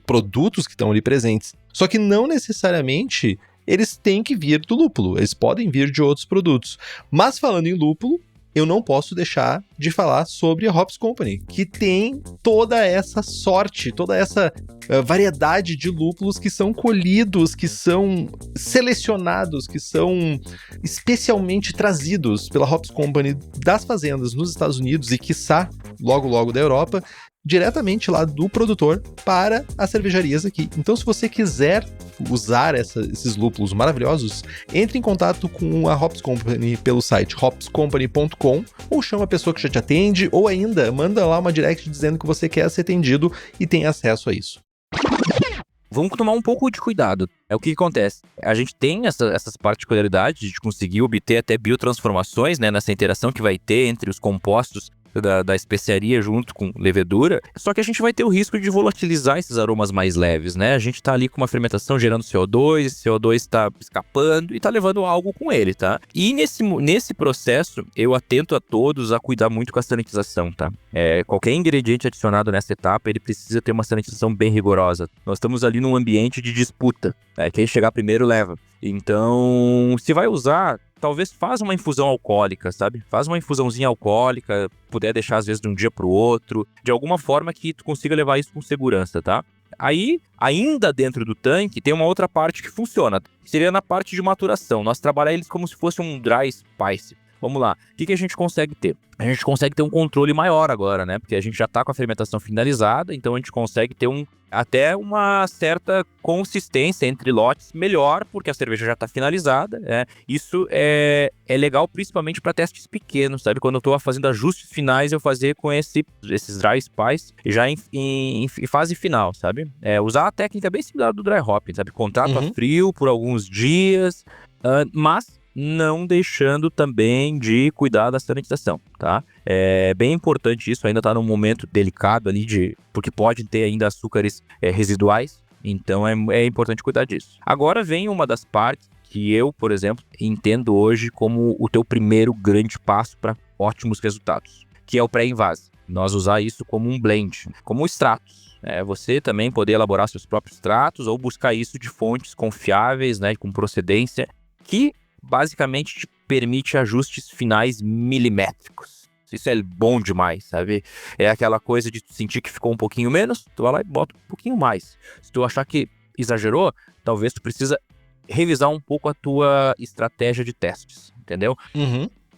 produtos que estão ali presentes. Só que não necessariamente eles têm que vir do lúpulo, eles podem vir de outros produtos. Mas falando em lúpulo, eu não posso deixar de falar sobre a Hops Company, que tem toda essa sorte, toda essa variedade de lúpulos que são colhidos, que são selecionados, que são especialmente trazidos pela Hops Company das fazendas nos Estados Unidos e, quiçá, logo da Europa, diretamente lá do produtor para as cervejarias aqui. Então, se você quiser usar esses lúpulos maravilhosos, entre em contato com a Hops Company pelo site hopscompany.com, ou chama a pessoa que já te atende, ou ainda manda lá uma direct dizendo que você quer ser atendido e tem acesso a isso. Vamos tomar um pouco de cuidado. O que acontece? A gente tem essas particularidades de conseguir obter até biotransformações, né, nessa interação que vai ter entre os compostos da especiaria junto com levedura, só que a gente vai ter o risco de volatilizar esses aromas mais leves, né? A gente tá ali com uma fermentação gerando CO2 tá escapando e tá levando algo com ele, tá? E nesse processo, eu atento a todos a cuidar muito com a sanitização, tá? Qualquer ingrediente adicionado nessa etapa, ele precisa ter uma sanitização bem rigorosa. Nós estamos ali num ambiente de disputa, quem chegar primeiro leva. Então, se vai usar, talvez faz uma infusão alcoólica, sabe? Faz uma infusãozinha alcoólica, puder deixar às vezes de um dia pro outro, de alguma forma que tu consiga levar isso com segurança, tá? Aí, ainda dentro do tanque, tem uma outra parte que funciona, que seria na parte de maturação. Nós trabalhamos eles como se fosse um dry spice. Vamos lá, o que a gente consegue ter? A gente consegue ter um controle maior agora, né? Porque a gente já tá com a fermentação finalizada, então a gente consegue ter até uma certa consistência entre lotes melhor, porque a cerveja já tá finalizada, né? Isso é legal principalmente para testes pequenos, sabe? Quando eu tô fazendo ajustes finais, eu fazer com esses dry spice já em fase final, sabe? Usar a técnica bem similar do dry hopping, sabe? Contrato a frio por alguns dias, mas não deixando também de cuidar da sanitização, tá? É bem importante isso, ainda tá num momento delicado ali, porque pode ter ainda açúcares residuais, então é importante cuidar disso. Agora vem uma das partes que eu, por exemplo, entendo hoje como o teu primeiro grande passo para ótimos resultados, que é o pré-invase. Nós usar isso como um blend, como extratos. Você também poder elaborar seus próprios extratos ou buscar isso de fontes confiáveis, né, com procedência, que basicamente te permite ajustes finais milimétricos. Isso é bom demais, sabe? É aquela coisa de sentir que ficou um pouquinho menos, tu vai lá e bota um pouquinho mais. Se tu achar que exagerou, talvez tu precisa revisar um pouco a tua estratégia de testes, entendeu?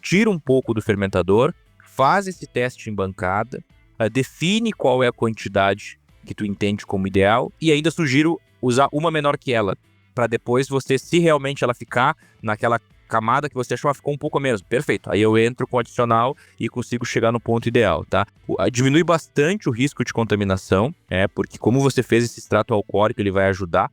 Tira um pouco do fermentador, faz esse teste em bancada, define qual é a quantidade que tu entende como ideal e ainda sugiro usar uma menor que ela, para depois você, se realmente ela ficar naquela camada que você achou, ficou um pouco a menos, perfeito. Aí eu entro com o adicional e consigo chegar no ponto ideal, tá? Diminui bastante o risco de contaminação, porque como você fez esse extrato alcoólico, ele vai ajudar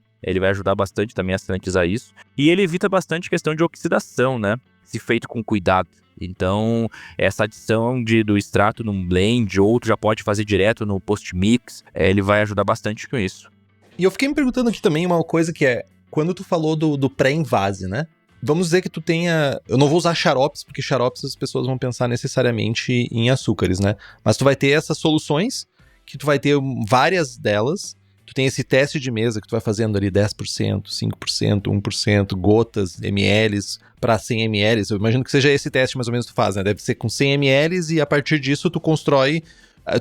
bastante também a sanitizar isso. E ele evita bastante questão de oxidação, né? Se feito com cuidado. Então, essa adição do extrato num blend, ou tu já pode fazer direto no post-mix, ele vai ajudar bastante com isso. E eu fiquei me perguntando aqui também uma coisa que é, quando tu falou do pré-invase, né? Vamos dizer que tu tenha... Eu não vou usar xaropes, porque xaropes as pessoas vão pensar necessariamente em açúcares, né? Mas tu vai ter essas soluções, que tu vai ter várias delas. Tu tem esse teste de mesa que tu vai fazendo ali 10%, 5%, 1%, gotas, ml para 100 ml. Eu imagino que seja esse teste mais ou menos que tu faz, né? Deve ser com 100 ml e a partir disso tu constrói,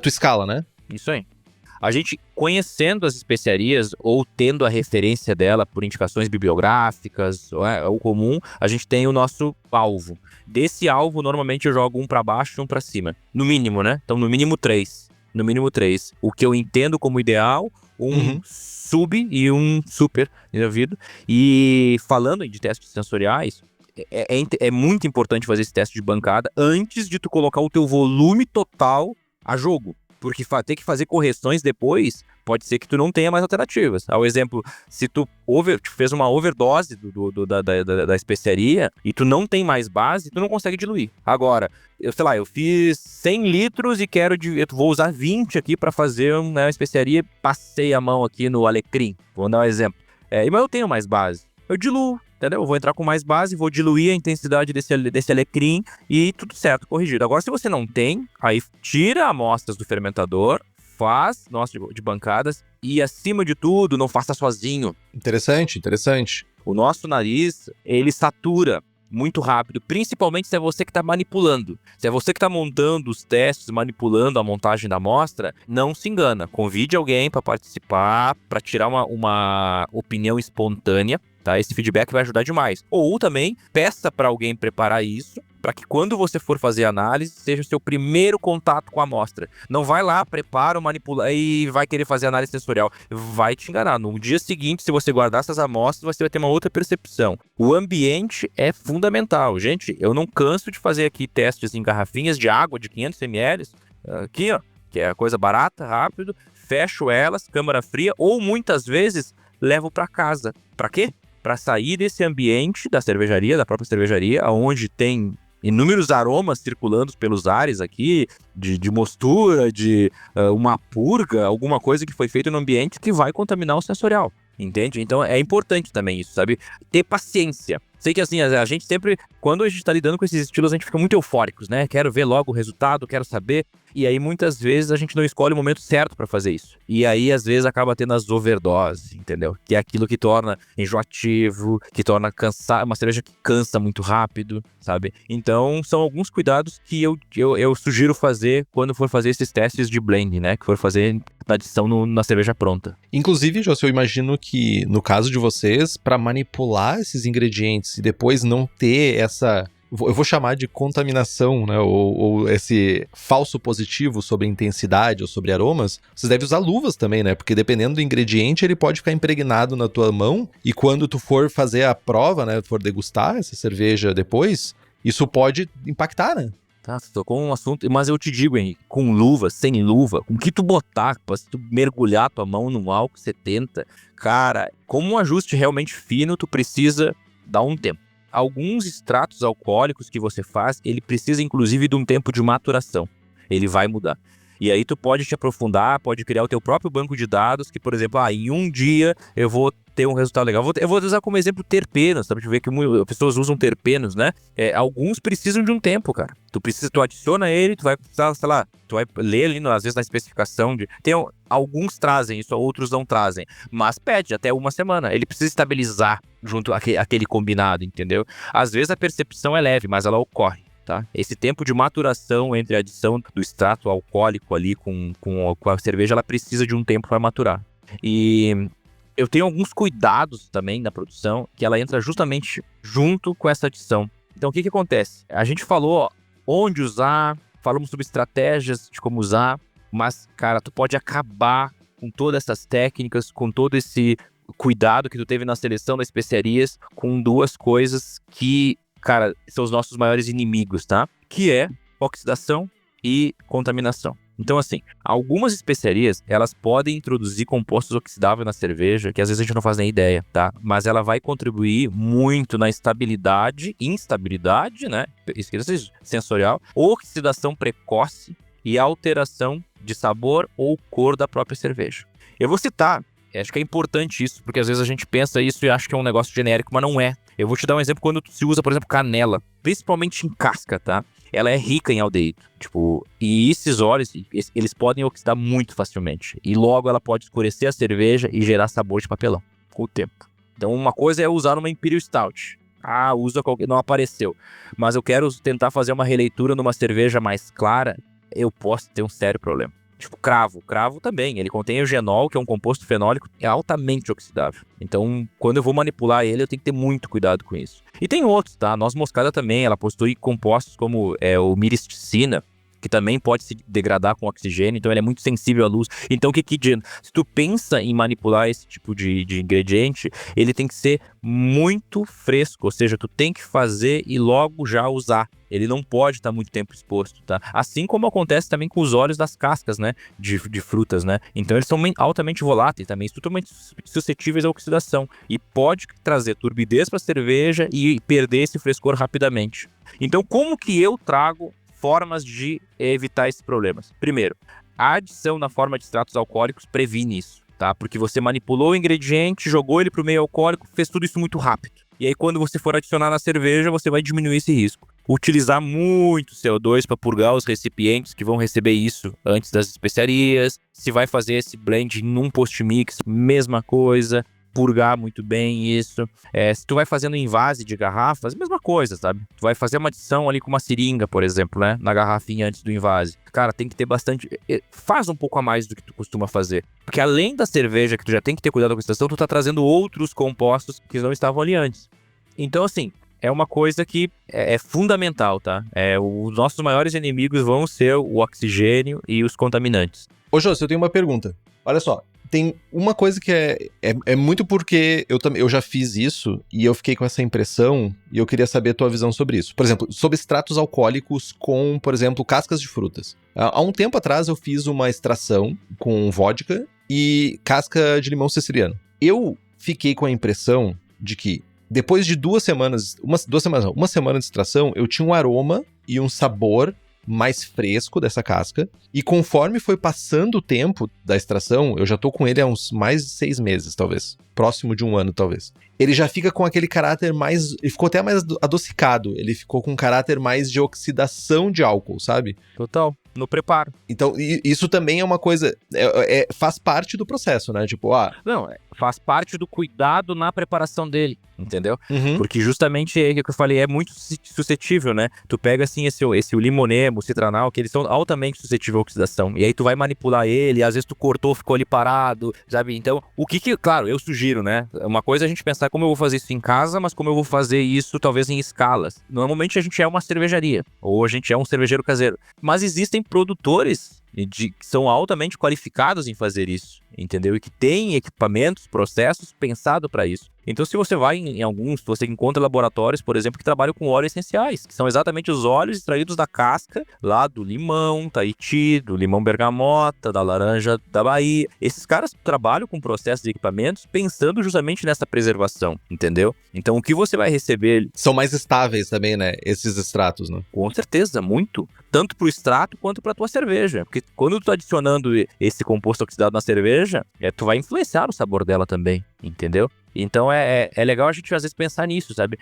tu escala, né? Isso aí. A gente, conhecendo as especiarias ou tendo a referência dela por indicações bibliográficas ou comum, a gente tem o nosso alvo. Desse alvo, normalmente eu jogo um para baixo e um para cima. No mínimo, né? Então, no mínimo 3. No mínimo 3. O que eu entendo como ideal, um sub e um super devido. E falando de testes sensoriais, é muito importante fazer esse teste de bancada antes de tu colocar o teu volume total a jogo. Porque ter que fazer correções depois, pode ser que tu não tenha mais alternativas. Ao exemplo, se tu fez uma overdose da especiaria e tu não tem mais base, tu não consegue diluir. Agora, eu fiz 100 litros e vou usar 20 aqui para fazer uma especiaria, passei a mão aqui no alecrim. Vou dar um exemplo. Mas eu tenho mais base. Eu diluo, entendeu? Eu vou entrar com mais base, vou diluir a intensidade desse alecrim e tudo certo, corrigido. Agora, se você não tem, aí tira amostras do fermentador, faz de bancadas e, acima de tudo, não faça sozinho. Interessante. O nosso nariz, ele satura muito rápido, principalmente se é você que está manipulando. Se é você que está montando os testes, manipulando a montagem da amostra, não se engana. Convide alguém para participar, para tirar uma opinião espontânea. Tá? Esse feedback vai ajudar demais. Ou também, peça para alguém preparar isso, para que quando você for fazer a análise, seja o seu primeiro contato com a amostra. Não vai lá, prepara, manipula e vai querer fazer análise sensorial. Vai te enganar. No dia seguinte, se você guardar essas amostras, você vai ter uma outra percepção. O ambiente é fundamental. Gente, eu não canso de fazer aqui testes em garrafinhas de água de 500 ml. Aqui, ó, que é coisa barata, rápido. Fecho elas, câmara fria, ou muitas vezes levo para casa. Para quê? Para sair desse ambiente da cervejaria, da própria cervejaria, onde tem inúmeros aromas circulando pelos ares aqui, de mostura, de uma purga, alguma coisa que foi feita no ambiente que vai contaminar o sensorial, entende? Então é importante também isso, sabe? Ter paciência. Sei que assim, a gente sempre, quando a gente tá lidando com esses estilos, a gente fica muito eufóricos, né? Quero ver logo o resultado, quero saber. E aí, muitas vezes, a gente não escolhe o momento certo pra fazer isso. E aí, às vezes, acaba tendo as overdoses, entendeu? Que é aquilo que torna enjoativo, que torna uma cerveja que cansa muito rápido, sabe? Então, são alguns cuidados que eu sugiro fazer quando for fazer esses testes de blend, né? Que for fazer na adição na cerveja pronta. Inclusive, José, eu imagino que, no caso de vocês, pra manipular esses ingredientes e depois não ter essa... Eu vou chamar de contaminação, né, ou esse falso positivo sobre intensidade ou sobre aromas, você deve usar luvas também, né, porque dependendo do ingrediente ele pode ficar impregnado na tua mão e quando tu for fazer a prova, né, for degustar essa cerveja depois, isso pode impactar, né? Tá, você tocou um assunto, mas eu te digo, Henrique, com luva, sem luva, com o que tu botar, se tu mergulhar tua mão num álcool 70, cara, como um ajuste realmente fino, tu precisa dar um tempo. alguns extratos alcoólicos que você faz, ele precisa inclusive de um tempo de maturação. Ele vai mudar. E aí tu pode te aprofundar, pode criar o teu próprio banco de dados, que, por exemplo, em um dia eu vou ter um resultado legal. Eu vou usar como exemplo terpenos, tá? Pra gente ver que pessoas usam terpenos, né? Alguns precisam de um tempo, cara. Tu adiciona ele, tu vai precisar, sei lá, tu vai ler ali, às vezes na especificação alguns trazem isso, outros não trazem. Mas pede até uma semana. Ele precisa estabilizar junto aquele combinado, entendeu? Às vezes a percepção é leve, mas ela ocorre. Tá? Esse tempo de maturação entre a adição do extrato alcoólico ali com a cerveja, ela precisa de um tempo para maturar. E eu tenho alguns cuidados também na produção, que ela entra justamente junto com essa adição. Então o que acontece? A gente falou onde usar, falamos sobre estratégias de como usar, mas, cara, tu pode acabar com todas essas técnicas, com todo esse cuidado que tu teve na seleção das especiarias, com duas coisas que, cara, são os nossos maiores inimigos, tá? Que é oxidação e contaminação. Então, assim, algumas especiarias, elas podem introduzir compostos oxidáveis na cerveja, que às vezes a gente não faz nem ideia, tá? Mas ela vai contribuir muito na instabilidade, né? Esqueci sensorial, oxidação precoce e alteração de sabor ou cor da própria cerveja. Eu vou citar, acho que é importante isso, porque às vezes a gente pensa isso e acha que é um negócio genérico, mas não é. Eu vou te dar um exemplo quando se usa, por exemplo, canela, principalmente em casca, tá? Ela é rica em aldeído, e esses óleos, eles podem oxidar muito facilmente. E logo ela pode escurecer a cerveja e gerar sabor de papelão com o tempo. Então uma coisa é usar uma Imperial Stout. Usa qualquer... não apareceu. Mas eu quero tentar fazer uma releitura numa cerveja mais clara, eu posso ter um sério problema. Cravo. Cravo também, ele contém eugenol, que é um composto fenólico, é altamente oxidável. Então, quando eu vou manipular ele, eu tenho que ter muito cuidado com isso. E tem outros, tá? A noz moscada também, ela possui compostos como o miristicina, que também pode se degradar com oxigênio, então ele é muito sensível à luz. Então, se tu pensa em manipular esse tipo de ingrediente, ele tem que ser muito fresco, ou seja, tu tem que fazer e logo já usar. Ele não pode estar muito tempo exposto, tá? Assim como acontece também com os óleos das cascas, né? De frutas, né? Então, eles são altamente voláteis também, totalmente suscetíveis à oxidação. E pode trazer turbidez para a cerveja e perder esse frescor rapidamente. Então, como que eu trago formas de evitar esses problemas? Primeiro, a adição na forma de extratos alcoólicos previne isso, tá? Porque você manipulou o ingrediente, jogou ele para o meio alcoólico, fez tudo isso muito rápido. E aí, quando você for adicionar na cerveja, você vai diminuir esse risco. Utilizar muito CO2 para purgar os recipientes que vão receber isso antes das especiarias. Se vai fazer esse blend num post-mix, mesma coisa. Purgar muito bem isso. Se tu vai fazendo invase de garrafas, mesma coisa, sabe? Tu vai fazer uma adição ali com uma seringa, por exemplo, né? Na garrafinha antes do invase. Cara, tem que ter bastante... Faz um pouco a mais do que tu costuma fazer. Porque além da cerveja, que tu já tem que ter cuidado com a oxidação, tu tá trazendo outros compostos que não estavam ali antes. Então, assim, é uma coisa que é fundamental, tá? Os nossos maiores inimigos vão ser o oxigênio e os contaminantes. Ô, Jô, eu tenho uma pergunta. Olha só. Tem uma coisa que é muito porque eu já fiz isso e eu fiquei com essa impressão e eu queria saber a tua visão sobre isso. Por exemplo, sobre extratos alcoólicos com, por exemplo, cascas de frutas. Há um tempo atrás eu fiz uma extração com vodka e casca de limão siciliano. Eu fiquei com a impressão de que depois de uma semana de extração, eu tinha um aroma e um sabor mais fresco dessa casca, e conforme foi passando o tempo da extração, eu já tô com ele há uns mais de 6 meses, talvez, próximo de 1 ano, talvez. Ele já fica com aquele caráter mais... Ele ficou até mais adocicado, ele ficou com um caráter mais de oxidação de álcool, sabe? Total, no preparo. Então, isso também é uma coisa... faz parte do processo, né? Não, faz parte do cuidado na preparação dele, entendeu? Uhum. Porque justamente o que eu falei, é muito suscetível, né? Tu pega assim o limonemo, o citranal, que eles são altamente suscetíveis à oxidação. E aí tu vai manipular ele, às vezes tu cortou, ficou ali parado, sabe? Então, claro, eu sugiro, né? Uma coisa é a gente pensar como eu vou fazer isso em casa, mas como eu vou fazer isso talvez em escalas. Normalmente a gente é uma cervejaria, ou a gente é um cervejeiro caseiro. Mas existem produtores que são altamente qualificados em fazer isso. entendeu? E que tem equipamentos, processos pensados para isso. Então, se você vai em alguns, você encontra laboratórios, por exemplo, que trabalham com óleos essenciais, que são exatamente os óleos extraídos da casca, lá do limão Tahiti, do limão bergamota, da laranja da Bahia. Esses caras trabalham com processos e equipamentos pensando justamente nessa preservação, entendeu? Então, o que você vai receber... São mais estáveis também, né? Esses extratos, né? Com certeza, muito. Tanto pro extrato quanto pra tua cerveja. Porque quando tu tá adicionando esse composto oxidado na cerveja, tu vai influenciar o sabor dela também, entendeu? Então é legal a gente às vezes pensar nisso, sabe?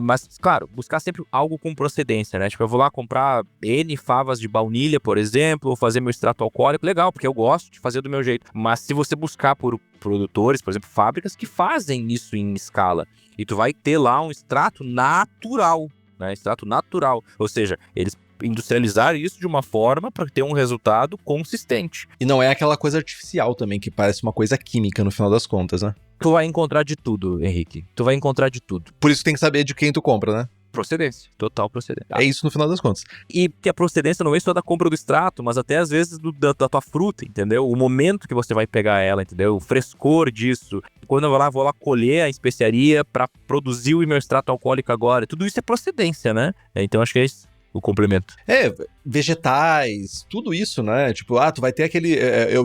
Mas, claro, buscar sempre algo com procedência, né? Tipo, eu vou lá comprar N favas de baunilha, por exemplo, ou fazer meu extrato alcoólico, legal, porque eu gosto de fazer do meu jeito. Mas se você buscar por produtores, por exemplo, fábricas que fazem isso em escala, e tu vai ter lá um extrato natural, né? Extrato natural. Ou seja, eles industrializar isso de uma forma para ter um resultado consistente. E não é aquela coisa artificial também, que parece uma coisa química no final das contas, né? Tu vai encontrar de tudo, Henrique. Tu vai encontrar de tudo. Por isso tem que saber de quem tu compra, né? Procedência. Total procedência. É isso no final das contas. E que a procedência não é só da compra do extrato, mas até às vezes da tua fruta, entendeu? O momento que você vai pegar ela, entendeu? O frescor disso. Quando eu vou lá colher a especiaria para produzir o meu extrato alcoólico agora. Tudo isso é procedência, né? Então acho que é isso. O complemento. Vegetais, tudo isso, né? Tipo, tu vai ter aquele...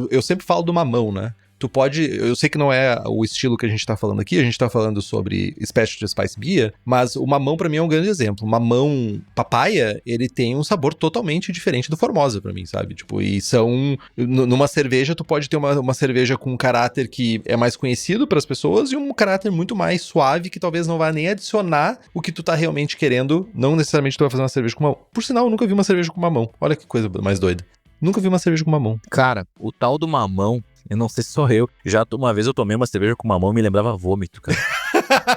Eu sempre falo do mamão, né? Tu pode... Eu sei que não é o estilo que a gente tá falando aqui, a gente tá falando sobre Specialty Spice Beer, mas o mamão pra mim é um grande exemplo. O mamão papaya, ele tem um sabor totalmente diferente do Formosa pra mim, sabe? Tipo, e são... Numa cerveja, tu pode ter uma cerveja com um caráter que é mais conhecido pras pessoas e um caráter muito mais suave que talvez não vá nem adicionar o que tu tá realmente querendo. Não necessariamente tu vai fazer uma cerveja com mamão. Por sinal, eu nunca vi uma cerveja com mamão. Olha que coisa mais doida. Nunca vi uma cerveja com mamão. Cara, o tal do mamão, eu não sei se sou eu. Uma vez eu tomei uma cerveja com mamão e me lembrava vômito, cara.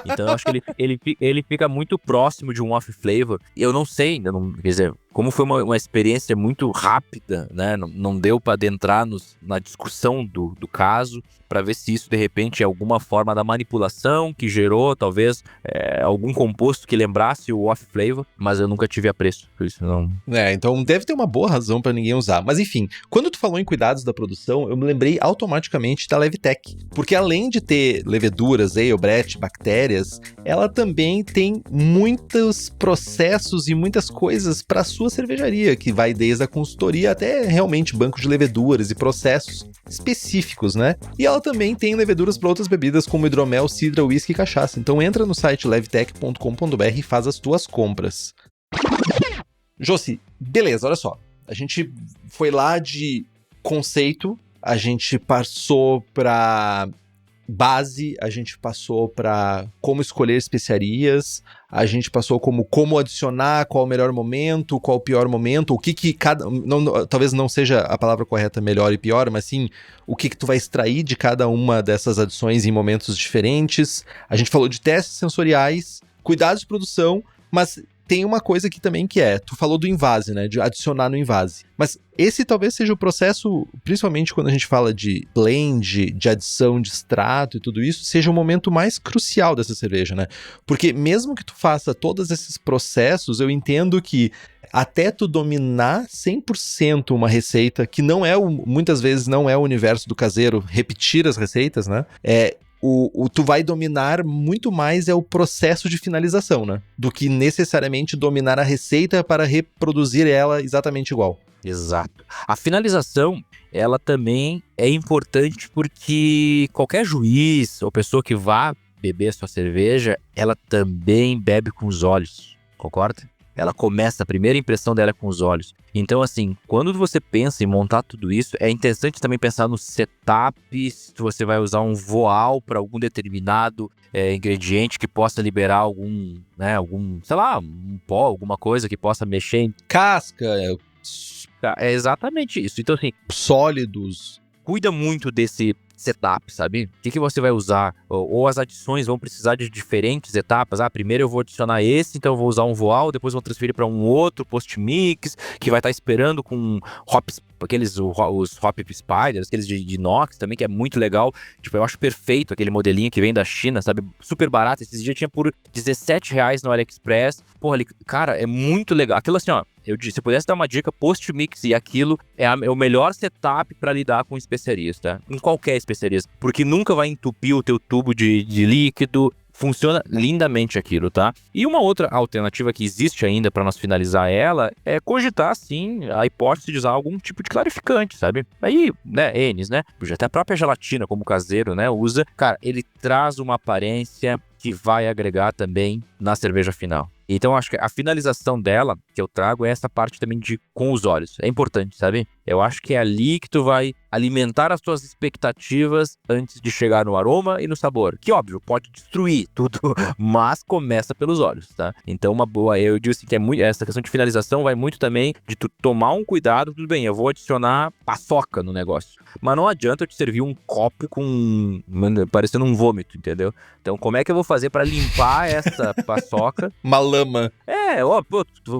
Então eu acho que ele fica muito próximo de um off flavor. E eu não sei ainda, quer dizer, como foi uma experiência muito rápida, né? Não deu pra adentrar na discussão do caso, pra ver se isso de repente é alguma forma da manipulação que gerou, talvez, algum composto que lembrasse o off flavor, mas eu nunca tive apreço por isso, não. Então deve ter uma boa razão pra ninguém usar. Mas enfim, quando tu falou em cuidados da produção, eu me lembrei automaticamente da Levtech. Porque além de ter leveduras, ale, brett, bactérias, ela também tem muitos processos e muitas coisas para sua cervejaria, que vai desde a consultoria até realmente banco de leveduras e processos específicos, né? E ela também tem leveduras para outras bebidas como hidromel, cidra, whisky e cachaça. Então entra no site levtech.com.br e faz as tuas compras. Josi, beleza, olha só. A gente foi lá de conceito, a gente passou para base, a gente passou para como escolher especiarias, a gente passou como adicionar, qual o melhor momento, qual o pior momento, o que cada... talvez não seja a palavra correta melhor e pior, mas sim o que tu vai extrair de cada uma dessas adições em momentos diferentes. A gente falou de testes sensoriais, cuidados de produção, mas tem uma coisa aqui também que tu falou do invase, né, de adicionar no invase. Mas esse talvez seja o processo, principalmente quando a gente fala de blend, de adição de extrato e tudo isso, seja o momento mais crucial dessa cerveja, né? Porque mesmo que tu faça todos esses processos, eu entendo que até tu dominar 100% uma receita, que não é muitas vezes não é o universo do caseiro, repetir as receitas, né? Tu vai dominar muito mais o processo de finalização, né? Do que necessariamente dominar a receita para reproduzir ela exatamente igual. Exato. A finalização, ela também é importante porque qualquer juiz ou pessoa que vá beber a sua cerveja, ela também bebe com os olhos, concorda? Ela começa, a primeira impressão dela é com os olhos. Então, assim, quando você pensa em montar tudo isso, é interessante também pensar no setup, se você vai usar um voal para algum determinado ingrediente que possa liberar algum, sei lá, um pó, alguma coisa que possa mexer em... Casca. É exatamente isso. Então, assim... Sólidos. Cuida muito desse setup, sabe? O que você vai usar? Ou as adições vão precisar de diferentes etapas. Primeiro eu vou adicionar esse, então eu vou usar um voal, depois vou transferir para um outro post-mix, que vai estar esperando com hops, os hop spiders, aqueles de inox também, que é muito legal. Tipo, eu acho perfeito aquele modelinho que vem da China, sabe? Super barato. Esses dias tinha por R$17 no AliExpress. Porra, cara, é muito legal. Aquilo assim, ó, Se eu pudesse dar uma dica, post-mix e aquilo é o melhor setup para lidar com especiarias, tá? Em qualquer especiaria, porque nunca vai entupir o teu tubo de líquido. Funciona lindamente aquilo, tá? E uma outra alternativa que existe ainda para nós finalizar ela é cogitar, sim, a hipótese de usar algum tipo de clarificante, sabe? Aí, né, Enes, né? Até a própria gelatina, como caseiro, né, usa. Cara, ele traz uma aparência que vai agregar também na cerveja final. Então, acho que a finalização dela, que eu trago, é essa parte também de com os olhos. É importante, sabe? Eu acho que é ali que tu vai alimentar as tuas expectativas antes de chegar no aroma e no sabor. Que, óbvio, pode destruir tudo, mas começa pelos olhos, tá? Então, uma boa, eu digo assim, que essa questão de finalização vai muito também de tu tomar um cuidado. Tudo bem, eu vou adicionar paçoca no negócio, mas não adianta eu te servir um copo parecendo um vômito, entendeu? Então, como é que eu vou fazer para limpar essa paçoca? Uma lama.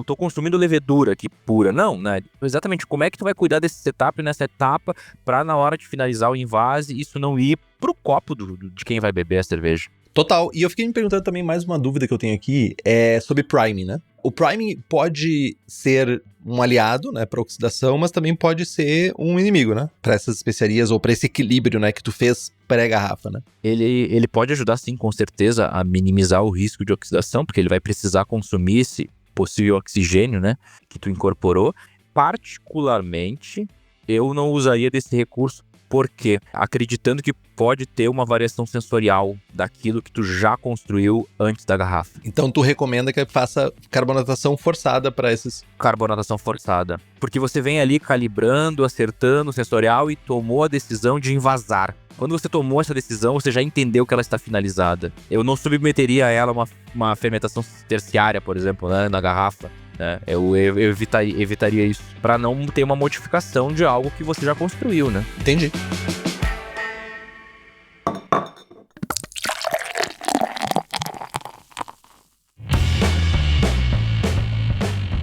Tô consumindo levedura aqui pura. Não, né? Exatamente, como é que tu vai cuidar desse setup nessa etapa pra na hora de finalizar o invase, isso não ir pro copo de quem vai beber a cerveja. Total. E eu fiquei me perguntando também, mais uma dúvida que eu tenho aqui, é sobre priming, né? O priming pode ser um aliado, né, para oxidação, mas também pode ser um inimigo, né? Para essas especiarias ou para esse equilíbrio, né, que tu fez pré-garrafa, né? Ele pode ajudar, sim, com certeza, a minimizar o risco de oxidação, porque ele vai precisar consumir esse possível oxigênio, né, que tu incorporou. Particularmente, eu não usaria desse recurso, porque acreditando que pode ter uma variação sensorial daquilo que tu já construiu antes da garrafa. Então tu recomenda que faça carbonatação forçada para esses... Carbonatação forçada. Porque você vem ali calibrando, acertando o sensorial e tomou a decisão de envasar. Quando você tomou essa decisão, você já entendeu que ela está finalizada. Eu não submeteria a ela uma fermentação terciária, por exemplo, né, na garrafa. Né? Eu evitaria isso para não ter uma modificação de algo que você já construiu, né? Entendi.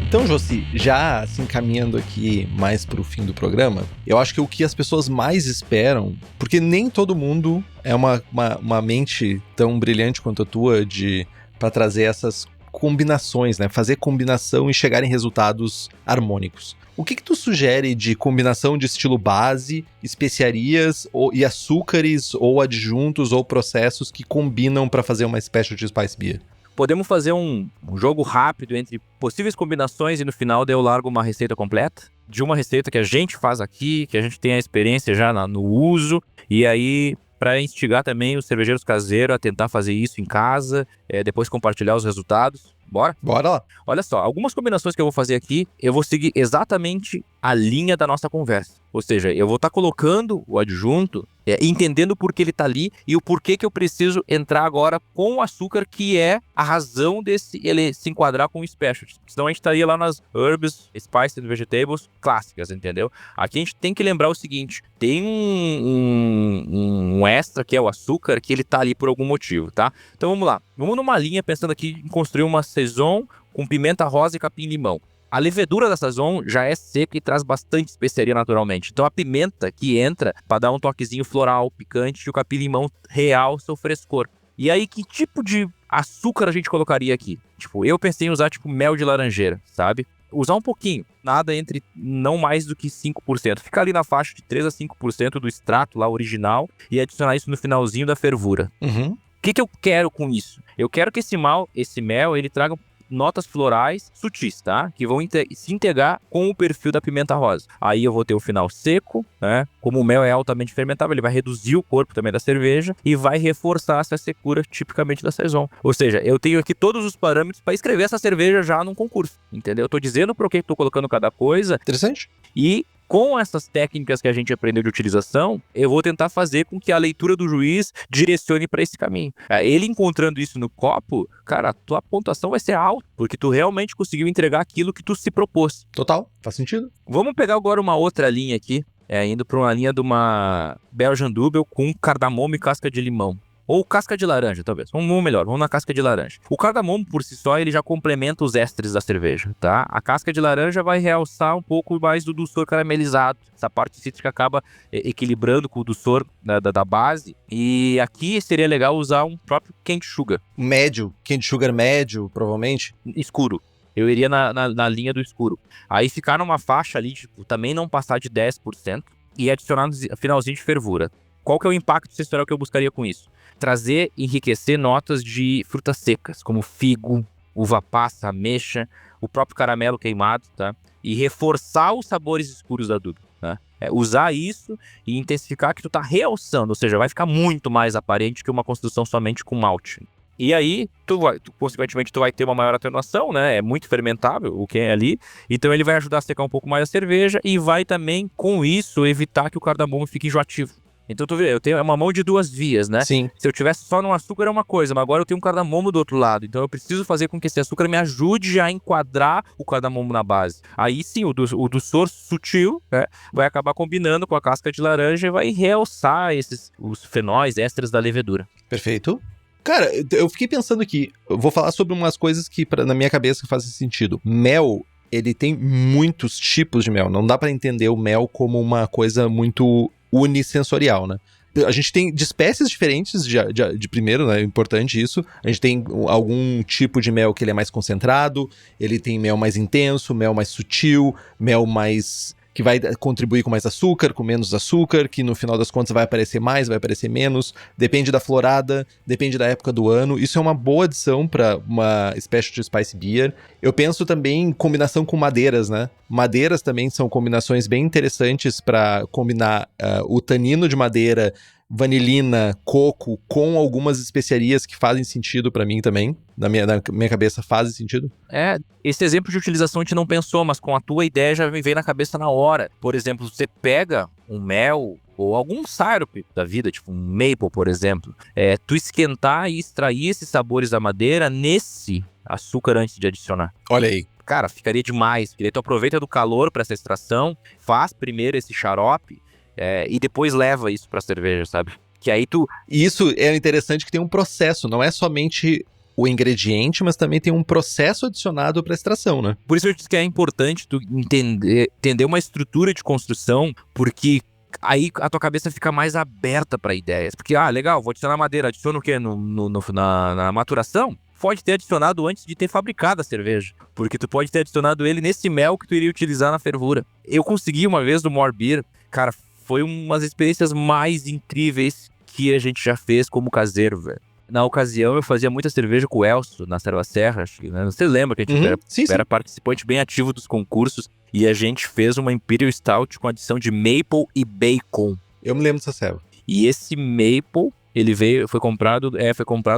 Então, Josi, já se encaminhando aqui mais pro fim do programa, eu acho que o que as pessoas mais esperam, porque nem todo mundo é uma mente tão brilhante quanto a tua para trazer essas combinações, né? Fazer combinação e chegar em resultados harmônicos. O que tu sugere de combinação de estilo base, especiarias e açúcares ou adjuntos ou processos que combinam para fazer uma Specialty Spice Beer? Podemos fazer um jogo rápido entre possíveis combinações e no final eu largo uma receita completa de uma receita que a gente faz aqui, que a gente tem a experiência já no uso, e aí para instigar também os cervejeiros caseiros a tentar fazer isso em casa, depois compartilhar os resultados. Bora? Bora lá. Olha só, algumas combinações que eu vou fazer aqui, eu vou seguir exatamente a linha da nossa conversa. Ou seja, eu vou estar colocando o adjunto, entendendo por que ele está ali e o porquê que eu preciso entrar agora com o açúcar, que é a razão ele se enquadrar com o specialty. Senão a gente estaria lá nas herbs, spices and vegetables clássicas, entendeu? Aqui a gente tem que lembrar o seguinte, tem um extra que é o açúcar, que ele está ali por algum motivo, tá? Então vamos lá, vamos numa linha pensando aqui em construir uma saison com pimenta rosa e capim-limão. A levedura da saison já é seca e traz bastante especiaria naturalmente. Então a pimenta que entra para dar um toquezinho floral, picante, e o capim-limão realça o frescor. E aí, que tipo de açúcar a gente colocaria aqui? Tipo, eu pensei em usar tipo mel de laranjeira, sabe? Usar um pouquinho, nada entre não mais do que 5%. Ficar ali na faixa de 3 a 5% do extrato lá original e adicionar isso no finalzinho da fervura. Uhum. O que eu quero com isso? Eu quero que esse mel, ele traga notas florais sutis, tá? Que vão se integrar com o perfil da pimenta rosa. Aí eu vou ter o final seco, né? Como o mel é altamente fermentável, ele vai reduzir o corpo também da cerveja e vai reforçar essa secura tipicamente da saison. Ou seja, eu tenho aqui todos os parâmetros para escrever essa cerveja já num concurso, entendeu? Eu tô dizendo por que tô colocando cada coisa. Interessante. E com essas técnicas que a gente aprendeu de utilização, eu vou tentar fazer com que a leitura do juiz direcione para esse caminho. Ele encontrando isso no copo, cara, a tua pontuação vai ser alta, porque tu realmente conseguiu entregar aquilo que tu se propôs. Total, faz sentido. Vamos pegar agora uma outra linha aqui, indo para uma linha de uma Belgian Double com cardamomo e casca de limão. Ou casca de laranja, talvez. Vamos melhor, vamos na casca de laranja. O cardamomo, por si só, ele já complementa os ésteres da cerveja, tá? A casca de laranja vai realçar um pouco mais do dulçor caramelizado. Essa parte cítrica acaba equilibrando com o dulçor da base. E aqui seria legal usar um próprio cane sugar. Médio, cane sugar médio, provavelmente. Escuro. eu iria na linha do escuro. Aí ficar numa faixa ali, tipo, também não passar de 10% e adicionar no finalzinho de fervura. Qual que é o impacto sensorial que eu buscaria com isso? Trazer, enriquecer notas de frutas secas, como figo, uva passa, ameixa, o próprio caramelo queimado, tá? E reforçar os sabores escuros da adubo, tá? Usar isso e intensificar que tu tá realçando, ou seja, vai ficar muito mais aparente que uma construção somente com malte. E aí, consequentemente, tu vai ter uma maior atenuação, né? É muito fermentável o que é ali. Então ele vai ajudar a secar um pouco mais a cerveja e vai também, com isso, evitar que o cardamomo fique enjoativo. Então tu vê, eu tenho uma mão de duas vias, né? Sim. Se eu tivesse só no açúcar é uma coisa, mas agora eu tenho um cardamomo do outro lado. Então eu preciso fazer com que esse açúcar me ajude a enquadrar o cardamomo na base. Aí sim, o doçor sutil, né, vai acabar combinando com a casca de laranja e vai realçar os fenóis, ésteres da levedura. Perfeito. Cara, eu fiquei pensando aqui, eu vou falar sobre umas coisas que na minha cabeça fazem sentido. Mel, ele tem muitos tipos de mel. Não dá pra entender o mel como uma coisa muito unissensorial, né? A gente tem de espécies diferentes de primeiro, né? É importante isso. A gente tem algum tipo de mel que ele é mais concentrado, ele tem mel mais intenso, mel mais sutil, mel mais... que vai contribuir com mais açúcar, com menos açúcar, que no final das contas vai aparecer mais, vai aparecer menos, depende da florada, depende da época do ano. Isso é uma boa adição para uma Specialty Spice Beer. Eu penso também em combinação com madeiras, né? Madeiras também são combinações bem interessantes para combinar o tanino de madeira, vanilina, coco, com algumas especiarias que fazem sentido pra mim também. Na minha cabeça fazem sentido. Esse exemplo de utilização a gente não pensou, mas com a tua ideia já me veio na cabeça na hora. Por exemplo, você pega um mel ou algum syrup da vida, tipo um maple, por exemplo, tu esquentar e extrair esses sabores da madeira nesse açúcar antes de adicionar. Olha aí. Cara, ficaria demais. Porque daí tu aproveita do calor para essa extração, faz primeiro esse xarope, e depois leva isso pra cerveja, sabe? Que aí tu... E isso é interessante que tem um processo, não é somente o ingrediente, mas também tem um processo adicionado pra extração, né? Por isso eu disse que é importante tu entender uma estrutura de construção, porque aí a tua cabeça fica mais aberta pra ideias. Porque, legal, vou adicionar madeira, adiciono o quê? Na maturação? Pode ter adicionado antes de ter fabricado a cerveja, porque tu pode ter adicionado ele nesse mel que tu iria utilizar na fervura. Eu consegui uma vez do More Beer, cara, foi uma das experiências mais incríveis que a gente já fez como caseiro, velho. Na ocasião, eu fazia muita cerveja com o Elcio, na Serva Serra, acho que, né? Você lembra que a gente era participante bem ativo dos concursos, e a gente fez uma Imperial Stout com adição de maple e bacon. Eu me lembro dessa serva. E esse maple, ele foi comprado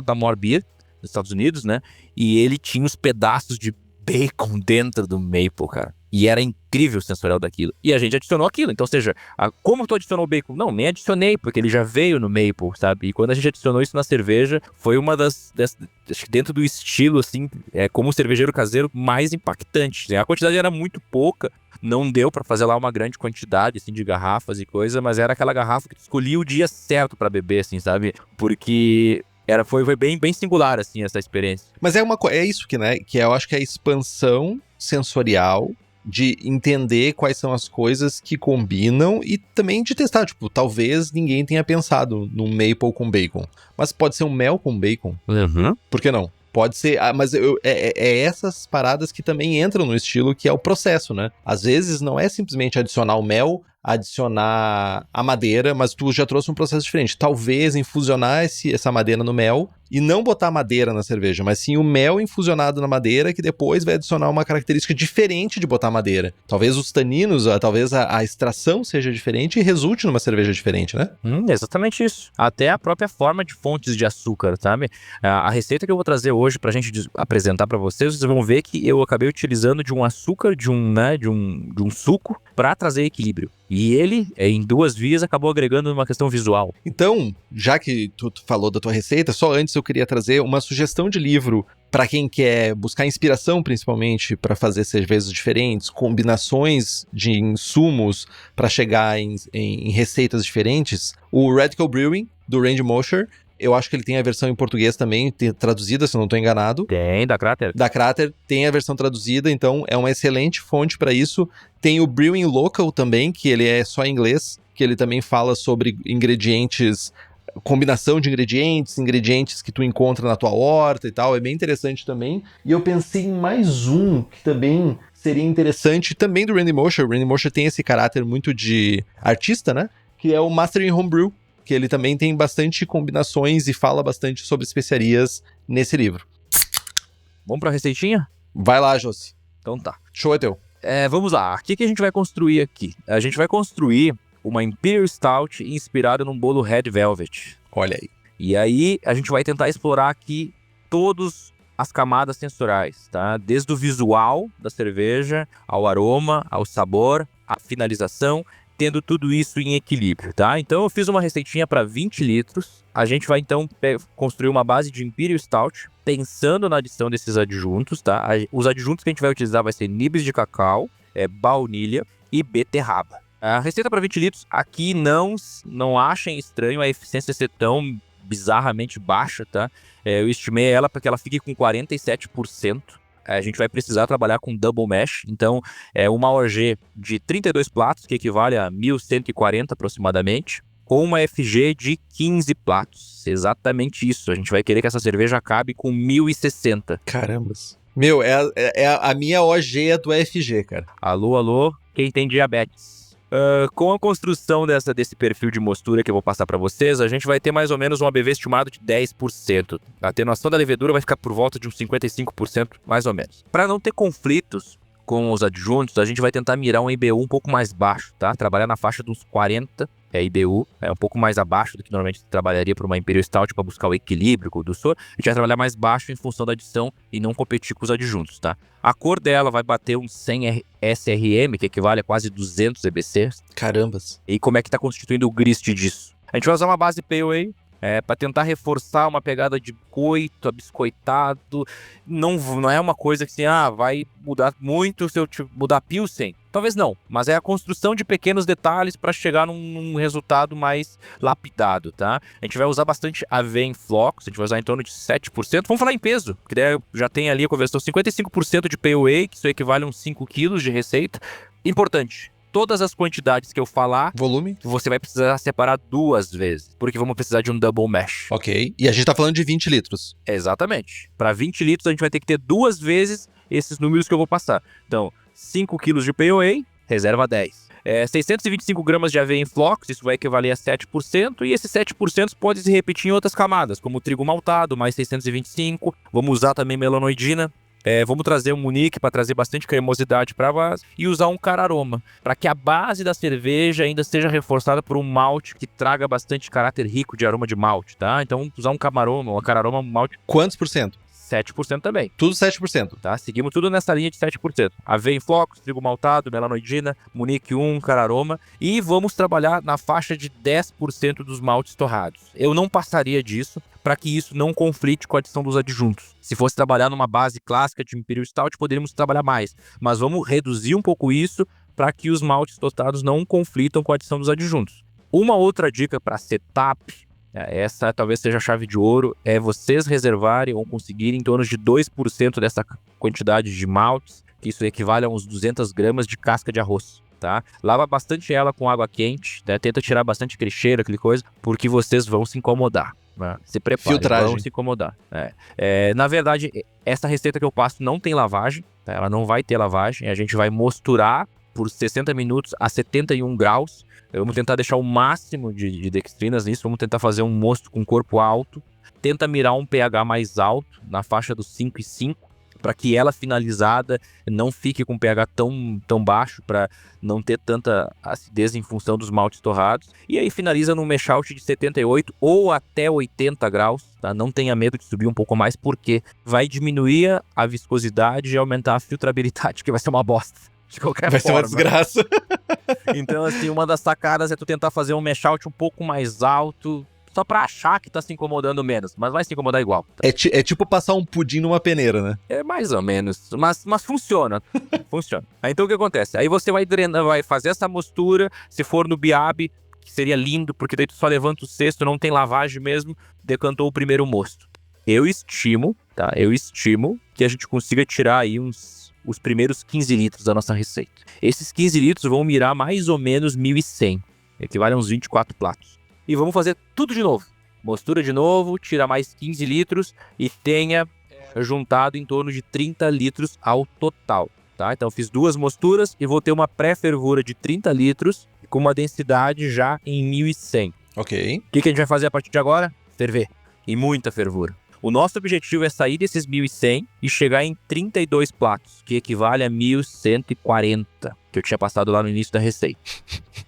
da More Beer, nos Estados Unidos, né? E ele tinha os pedaços de bacon dentro do maple, cara. E era incrível o sensorial daquilo. E a gente adicionou aquilo. Então, ou seja, como tu adicionou o bacon? Não, nem adicionei, porque ele já veio no maple, sabe? E quando a gente adicionou isso na cerveja, foi uma acho que dentro do estilo, assim, como cervejeiro caseiro, mais impactante. A quantidade era muito pouca, não deu pra fazer lá uma grande quantidade, assim, de garrafas e coisa, mas era aquela garrafa que tu escolhia o dia certo pra beber, assim, sabe? Porque... Foi bem, bem singular, assim, essa experiência. Mas é isso que, né? Que eu acho que é a expansão sensorial de entender quais são as coisas que combinam e também de testar. Tipo, talvez ninguém tenha pensado num maple com bacon. Mas pode ser um mel com bacon. Uhum. Por que não? Pode ser, mas essas paradas que também entram no estilo, que é o processo, né? Às vezes não é simplesmente adicionar o mel, adicionar a madeira, mas tu já trouxe um processo diferente. Talvez infusionar essa madeira no mel e não botar madeira na cerveja, mas sim o mel infusionado na madeira, que depois vai adicionar uma característica diferente de botar madeira. Talvez os taninos, talvez a extração seja diferente e resulte numa cerveja diferente, né? Exatamente isso. Até a própria forma de fontes de açúcar, sabe? A receita que eu vou trazer hoje pra gente apresentar pra vocês vão ver que eu acabei utilizando de um açúcar, de um suco, pra trazer equilíbrio. E ele, em 2 vias, acabou agregando uma questão visual. Então, já que tu falou da tua receita, só antes eu queria trazer uma sugestão de livro para quem quer buscar inspiração, principalmente, para fazer cervejas diferentes, combinações de insumos para chegar em receitas diferentes. O Radical Brewing, do Randy Mosher. Eu acho que ele tem a versão em português também, traduzida, se eu não estou enganado. Tem, da Crater. Da Crater tem a versão traduzida, então é uma excelente fonte para isso. Tem o Brewing Local também, que ele é só em inglês, que ele também fala sobre ingredientes combinação de ingredientes que tu encontra na tua horta e tal, é bem interessante também. E eu pensei em mais um que também seria interessante, também do Randy Mosher. O Randy Mosher tem esse caráter muito de artista, né? Que é o Mastering Homebrew, que ele também tem bastante combinações e fala bastante sobre especiarias nesse livro. Vamos pra receitinha? Vai lá, Josi. Então tá. Show é teu. Vamos lá. O que a gente vai construir aqui? A gente vai construir uma Imperial Stout inspirada num bolo Red Velvet. Olha aí. E aí a gente vai tentar explorar aqui todas as camadas sensoriais, tá? Desde o visual da cerveja, ao aroma, ao sabor, à finalização, tendo tudo isso em equilíbrio, tá? Então eu fiz uma receitinha para 20 litros. A gente vai então construir uma base de Imperial Stout, pensando na adição desses adjuntos, tá? Os adjuntos que a gente vai utilizar vai ser nibs de cacau, baunilha e beterraba. A receita para 20 litros, aqui não achem estranho a eficiência ser tão bizarramente baixa, tá? Eu estimei ela para que ela fique com 47%. A gente vai precisar trabalhar com double mash, então uma OG de 32 platos, que equivale a 1.140 aproximadamente, com uma FG de 15 platos. Exatamente isso, a gente vai querer que essa cerveja acabe com 1.060. Carambas. Meu, a minha OG é do FG, cara. Alô, quem tem diabetes? Com a construção desse perfil de mostura que eu vou passar para vocês, a gente vai ter mais ou menos um ABV estimado de 10%. A atenuação da levedura vai ficar por volta de uns 55%, mais ou menos. Para não ter conflitos com os adjuntos, a gente vai tentar mirar um IBU um pouco mais baixo, tá? Trabalhar na faixa de uns 40 IBU, um pouco mais abaixo do que normalmente trabalharia para uma Imperial Stout para buscar o equilíbrio com o dulçor. A gente vai trabalhar mais baixo em função da adição e não competir com os adjuntos, tá? A cor dela vai bater uns 100 SRM, que equivale a quase 200 EBC. Carambas. E como é que está constituindo o grist disso? A gente vai usar uma base Pale Ale, para tentar reforçar uma pegada de coito, abiscoitado. Não é uma coisa que assim, vai mudar muito se eu mudar Pilsen. Talvez não, mas é a construção de pequenos detalhes para chegar num resultado mais lapidado, tá? A gente vai usar bastante aveia em flocos, a gente vai usar em torno de 7%. Vamos falar em peso, que daí já tem ali a conversão 55% de Pale Ale, que isso equivale a uns 5 quilos de receita. Importante. Todas as quantidades que eu falar, volume, você vai precisar separar 2 vezes, porque vamos precisar de um double mash. Ok, e a gente tá falando de 20 litros. Exatamente. Para 20 litros a gente vai ter que ter 2 vezes esses números que eu vou passar. Então, 5 quilos de Pale Ale, reserva 10. 625 gramas de aveia em flocos, isso vai equivaler a 7%, e esses 7% pode se repetir em outras camadas, como trigo maltado, mais 625. Vamos usar também melanoidina. Vamos trazer um Munique para trazer bastante cremosidade para a base e usar um cararoma, para que a base da cerveja ainda seja reforçada por um malte que traga bastante caráter rico de aroma de malte, tá? Então, usar um cararoma, um malte... Quantos por cento? 7% também. Tudo 7%. Tá? Seguimos tudo nessa linha de 7%. Aveia em flocos, trigo maltado, melanoidina, Munique 1, cararoma. E vamos trabalhar na faixa de 10% dos maltes torrados. Eu não passaria disso para que isso não conflite com a adição dos adjuntos. Se fosse trabalhar numa base clássica de Imperial Stout, poderíamos trabalhar mais. Mas vamos reduzir um pouco isso para que os maltes tostados não conflitam com a adição dos adjuntos. Uma outra dica para setup, essa talvez seja a chave de ouro, é vocês reservarem ou conseguirem em torno de 2% dessa quantidade de maltes, que isso equivale a uns 200 gramas de casca de arroz, tá? Lava bastante ela com água quente, né? Tenta tirar bastante aquele cheiro, aquele coisa, porque vocês vão se incomodar. Né? Se preparem, vão se incomodar. Na verdade, essa receita que eu passo não tem lavagem, tá? Ela não vai ter lavagem, a gente vai mosturar por 60 minutos a 71 graus. Vamos tentar deixar o máximo de dextrinas nisso, vamos tentar fazer um mosto com corpo alto, tenta mirar um pH mais alto, na faixa dos 5,5, para que ela finalizada não fique com pH tão baixo, para não ter tanta acidez em função dos maltes torrados. E aí finaliza num mash out de 78 ou até 80 graus, tá? Não tenha medo de subir um pouco mais, porque vai diminuir a viscosidade e aumentar a filtrabilidade, que vai ser uma bosta. De qualquer vai forma. Ser uma desgraça. Então, assim, uma das sacadas é tu tentar fazer um mash out um pouco mais alto, só pra achar que tá se incomodando menos, mas vai se incomodar igual. Tá? É tipo passar um pudim numa peneira, né? É mais ou menos, mas funciona. Funciona. Aí, então o que acontece? Aí você vai drenar, vai fazer essa mostura, se for no biabe, que seria lindo, porque daí tu só levanta o cesto, não tem lavagem mesmo, decantou o primeiro mosto. Eu estimo que a gente consiga tirar aí os primeiros 15 litros da nossa receita. Esses 15 litros vão mirar mais ou menos 1.100, equivale a uns 24 pratos. E vamos fazer tudo de novo. Mostura de novo, tira mais 15 litros e tenha juntado em torno de 30 litros ao total, tá? Então, fiz 2 mosturas e vou ter uma pré-fervura de 30 litros com uma densidade já em 1100. Ok. O que a gente vai fazer a partir de agora? Ferver. E muita fervura. O nosso objetivo é sair desses 1100 e chegar em 32 platos, que equivale a 1140, que eu tinha passado lá no início da receita.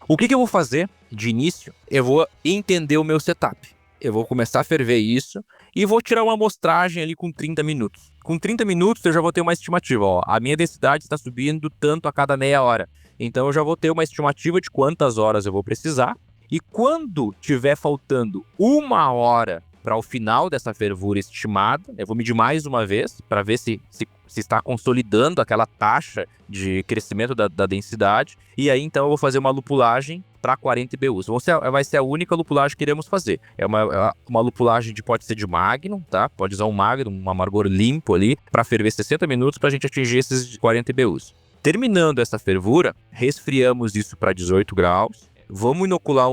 O que eu vou fazer de início? Eu vou entender o meu setup. Eu vou começar a ferver isso e vou tirar uma amostragem ali com 30 minutos. Com 30 minutos eu já vou ter uma estimativa. Ó, a minha densidade está subindo tanto a cada meia hora. Então eu já vou ter uma estimativa de quantas horas eu vou precisar. E quando tiver faltando 1 hora para o final dessa fervura estimada, eu vou medir mais uma vez para ver se está consolidando aquela taxa de crescimento da densidade. E aí, então, eu vou fazer uma lupulagem para 40 IBUs. Vai ser a única lupulagem que iremos fazer. É uma lupulagem pode ser de Magnum, tá? Pode usar um Magnum, um amargor limpo ali, para ferver 60 minutos para a gente atingir esses 40 IBUs. Terminando essa fervura, resfriamos isso para 18 graus. Vamos inocular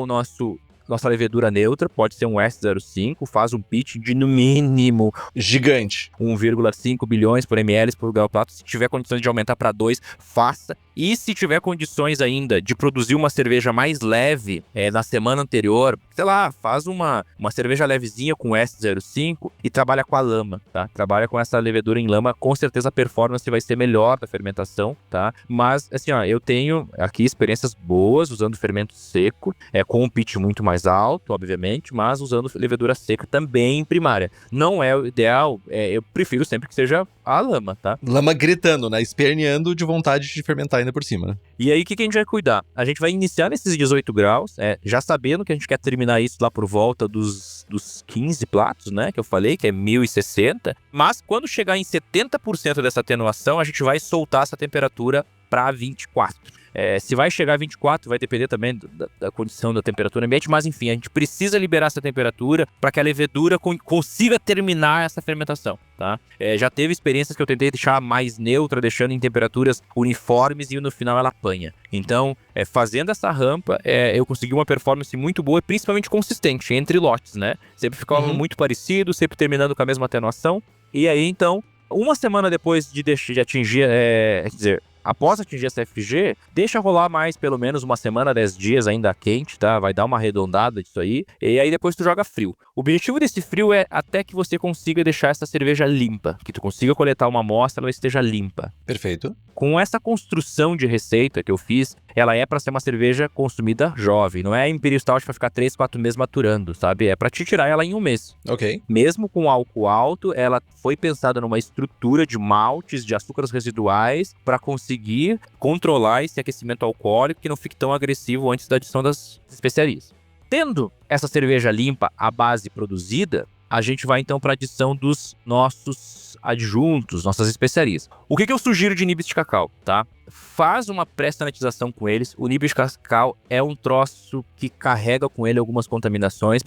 nossa levedura neutra, pode ser um S05, faz um pitch de no mínimo gigante, 1,5 bilhões por ml por grau plato. Se tiver condições de aumentar para 2, faça. E se tiver condições ainda de produzir uma cerveja mais leve na semana anterior, sei lá, faz uma cerveja levezinha com S05 e trabalha com a lama, tá? Trabalha com essa levedura em lama, com certeza a performance vai ser melhor da fermentação, tá? Mas, assim, ó, eu tenho aqui experiências boas usando fermento seco, com um pitch muito mais alto, obviamente, mas usando levedura seca também em primária. Não é o ideal, eu prefiro sempre que seja a lama, tá? Lama gritando, né? Esperneando de vontade de fermentar ainda por cima, né? E aí, o que a gente vai cuidar? A gente vai iniciar nesses 18 graus, já sabendo que a gente quer terminar isso lá por volta dos 15 platos, né? Que eu falei, que é 1060. Mas quando chegar em 70% dessa atenuação, a gente vai soltar essa temperatura para 24. Se vai chegar a 24, vai depender também da condição da temperatura ambiente, mas enfim, a gente precisa liberar essa temperatura para que a levedura consiga terminar essa fermentação, tá? Já teve experiências que eu tentei deixar mais neutra, deixando em temperaturas uniformes e no final ela apanha. Então, fazendo essa rampa, eu consegui uma performance muito boa e principalmente consistente entre lotes, né? Sempre ficava muito parecido, sempre terminando com a mesma atenuação. E aí, então, uma semana depois de atingir, quer dizer, após atingir essa FG, deixa rolar mais pelo menos uma semana, 10 dias ainda quente, tá? Vai dar uma arredondada disso aí. E aí depois tu joga frio. O objetivo desse frio é até que você consiga deixar essa cerveja limpa. Que tu consiga coletar uma amostra, ela esteja limpa. Perfeito. Com essa construção de receita que eu fiz, ela é para ser uma cerveja consumida jovem. Não é Imperial Stout para ficar 3, 4 meses maturando, sabe? É para te tirar ela em um mês. Ok. Mesmo com álcool alto, ela foi pensada numa estrutura de maltes, de açúcares residuais, para conseguir controlar esse aquecimento alcoólico que não fique tão agressivo antes da adição das especiarias. Tendo essa cerveja limpa, a base produzida, a gente vai então para a adição dos nossos adjuntos, nossas especiarias. O que eu sugiro de nibs de cacau, tá? Faz uma pré-sanitização com eles. O nibs de cacau é um troço que carrega com ele algumas contaminações.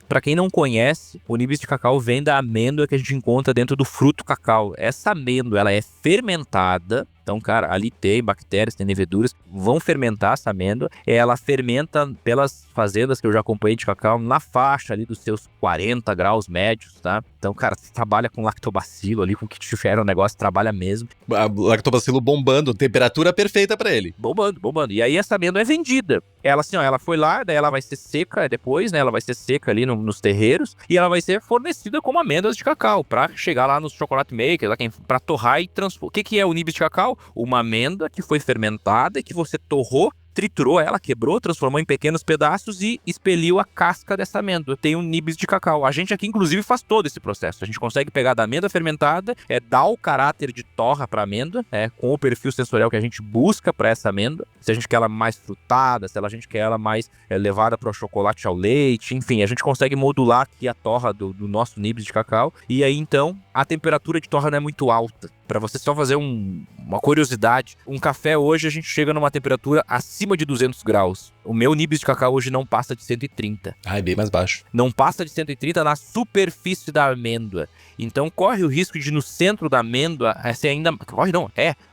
Para quem não conhece, o nibs de cacau vem da amêndoa que a gente encontra dentro do fruto cacau. Essa amêndoa, ela é fermentada. Então, cara, ali tem bactérias, tem leveduras, vão fermentar essa amêndoa. Ela fermenta pelas fazendas que eu já acompanhei de cacau na faixa ali dos seus 40 graus médios, tá? Então, cara, você trabalha com lactobacilo ali, com o que tiver o negócio, trabalha mesmo. Lactobacilo bombando, temperatura perfeita pra ele. Bombando. E aí essa amêndoa é vendida. Ela assim, ó, ela foi lá, daí ela vai ser seca depois, né? Ela vai ser seca ali nos terreiros e ela vai ser fornecida como amêndoas de cacau pra chegar lá nos chocolate makers, pra torrar e transpor. O que é o nibs de cacau? Uma amêndoa que foi fermentada e que você torrou, triturou ela, quebrou, transformou em pequenos pedaços e expeliu a casca dessa amêndoa. Tem um nibs de cacau. A gente aqui, inclusive, faz todo esse processo. A gente consegue pegar da amêndoa fermentada, dar o caráter de torra para a amêndoa, com o perfil sensorial que a gente busca para essa amêndoa. Se a gente quer ela mais frutada, se a gente quer ela mais levada para o chocolate ao leite, enfim, a gente consegue modular aqui a torra do nosso nibs de cacau. E aí, então, a temperatura de torra não é muito alta. Para você só fazer uma curiosidade, um café hoje a gente chega numa temperatura acima de 200 graus. O meu nibs de cacau hoje não passa de 130. É bem mais baixo. Não passa de 130 na superfície da amêndoa. Então corre o risco de no centro da amêndoa ser ainda... Corre não,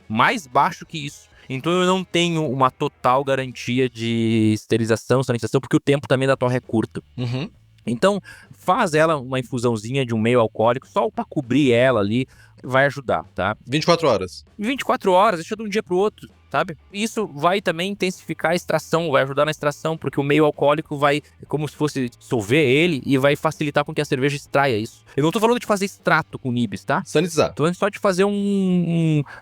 mais baixo que isso. Então eu não tenho uma total garantia de esterilização, sanitização, porque o tempo também da torre é curto. Uhum. Então, faz ela uma infusãozinha de um meio alcoólico, só pra cobrir ela ali, vai ajudar, tá? 24 horas. 24 horas, deixa de um dia pro outro, sabe? Isso vai também intensificar a extração, vai ajudar na extração, porque o meio alcoólico vai, como se fosse dissolver ele e vai facilitar com que a cerveja extraia isso. Eu não tô falando de fazer extrato com nibs, tá? Sanitizar. Tô falando só de fazer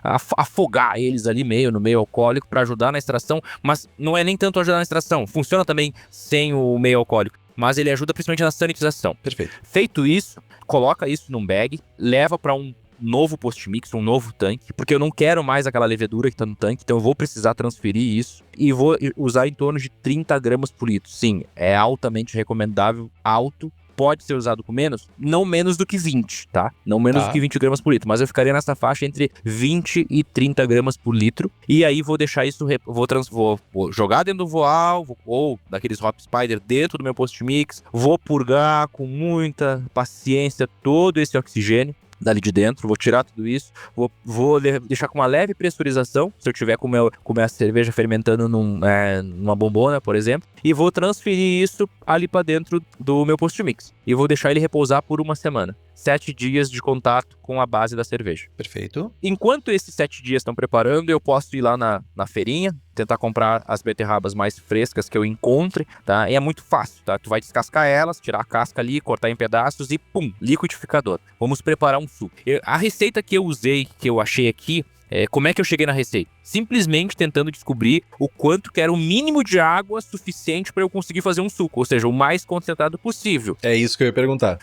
afogar eles ali no meio alcoólico pra ajudar na extração, mas não é nem tanto ajudar na extração, funciona também sem o meio alcoólico, mas ele ajuda principalmente na sanitização. Perfeito. Feito isso, coloca isso num bag, leva pra um novo post-mix, um novo tanque, porque eu não quero mais aquela levedura que tá no tanque, então eu vou precisar transferir isso e vou usar em torno de 30 gramas por litro. Sim, é altamente recomendável, alto. Pode ser usado com menos? Não menos do que 20, tá? Não menos do que 20 gramas por litro, mas eu ficaria nessa faixa entre 20 e 30 gramas por litro, e aí vou deixar isso, vou jogar dentro do voal, ou daqueles Hop Spider dentro do meu post-mix, vou purgar com muita paciência todo esse oxigênio dali de dentro, vou tirar tudo isso, vou deixar com uma leve pressurização, se eu tiver com a cerveja fermentando numa bombona, por exemplo, e vou transferir isso ali para dentro do meu post-mix. E vou deixar ele repousar por uma semana. 7 dias de contato com a base da cerveja. Perfeito. Enquanto esses 7 dias estão preparando, eu posso ir lá na feirinha, tentar comprar as beterrabas mais frescas que eu encontre, tá? E é muito fácil, tá? Tu vai descascar elas, tirar a casca ali, cortar em pedaços e pum, liquidificador. Vamos preparar um suco. A receita que eu usei, que eu achei aqui, como é que eu cheguei na receita? Simplesmente tentando descobrir o quanto que era o mínimo de água suficiente para eu conseguir fazer um suco, ou seja, o mais concentrado possível. É isso que eu ia perguntar.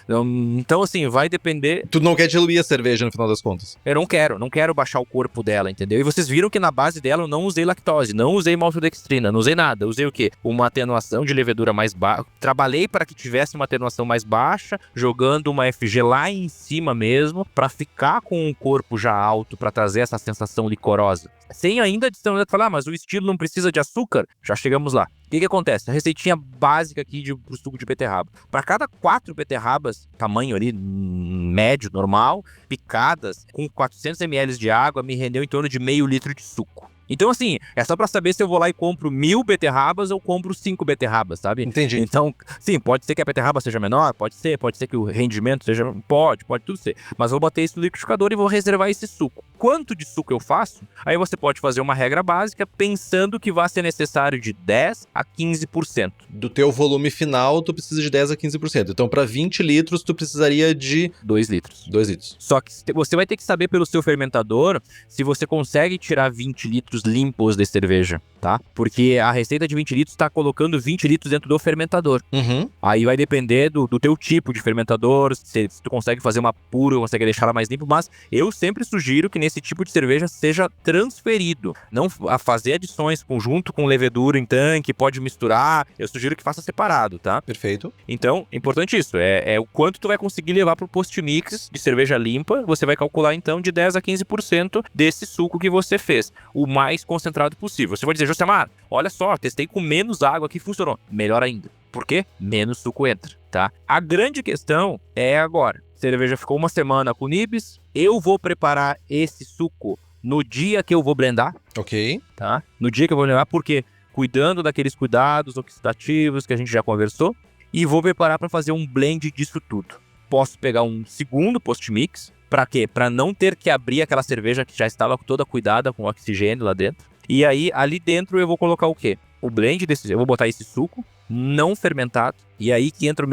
Então assim, vai depender... Tu não quer diluir a cerveja no final das contas? Eu não quero baixar o corpo dela, entendeu? E vocês viram que na base dela eu não usei lactose, não usei maltodextrina, não usei nada. Usei o quê? Uma atenuação de levedura mais baixa. Trabalhei para que tivesse uma atenuação mais baixa, jogando uma FG lá em cima mesmo, para ficar com o corpo já alto, para trazer essa sensação licorosa. Sem ainda falar, mas o estilo não precisa de açúcar. Já chegamos lá. O que acontece? A receitinha básica aqui pro suco de beterraba. Para cada 4 beterrabas, tamanho ali médio, normal, picadas, com 400 ml de água, me rendeu em torno de meio litro de suco. Então, assim, é só pra saber se eu vou lá e compro 1000 beterrabas ou compro 5 beterrabas, sabe? Entendi. Então, sim, pode ser que a beterraba seja menor, pode ser que o rendimento seja... Pode tudo ser. Mas eu vou bater isso no liquidificador e vou reservar esse suco. Quanto de suco eu faço? Aí você pode fazer uma regra básica pensando que vai ser necessário de 10 a 15%. Do teu volume final, tu precisa de 10 a 15%. Então, pra 20 litros, tu precisaria de... 2 litros. 2 litros. Só que você vai ter que saber pelo seu fermentador se você consegue tirar 20 litros limpos de cerveja, tá? Porque a receita de 20 litros tá colocando 20 litros dentro do fermentador. Uhum. Aí vai depender do teu tipo de fermentador, se tu consegue fazer uma pura, consegue deixar ela mais limpa, mas eu sempre sugiro que nesse tipo de cerveja seja transferido. Não a fazer adições junto com levedura em tanque, pode misturar, eu sugiro que faça separado, tá? Perfeito. Então, importante isso, é o quanto tu vai conseguir levar pro post-mix de cerveja limpa, você vai calcular então de 10 a 15% desse suco que você fez, o mais concentrado possível. Você vai dizer, Josemar, olha só, testei com menos água que funcionou. Melhor ainda. Por quê? Menos suco entra, tá? A grande questão é agora. A cerveja ficou uma semana com nibs, eu vou preparar esse suco no dia que eu vou blendar. Ok. Tá? No dia que eu vou blendar, porque cuidando daqueles cuidados oxidativos que a gente já conversou, e vou preparar para fazer um blend disso tudo. Posso pegar um segundo post-mix, para quê? Para não ter que abrir aquela cerveja que já estava toda cuidada com oxigênio lá dentro. E aí, ali dentro eu vou colocar o quê? O blend eu vou botar esse suco não fermentado, e aí que entra o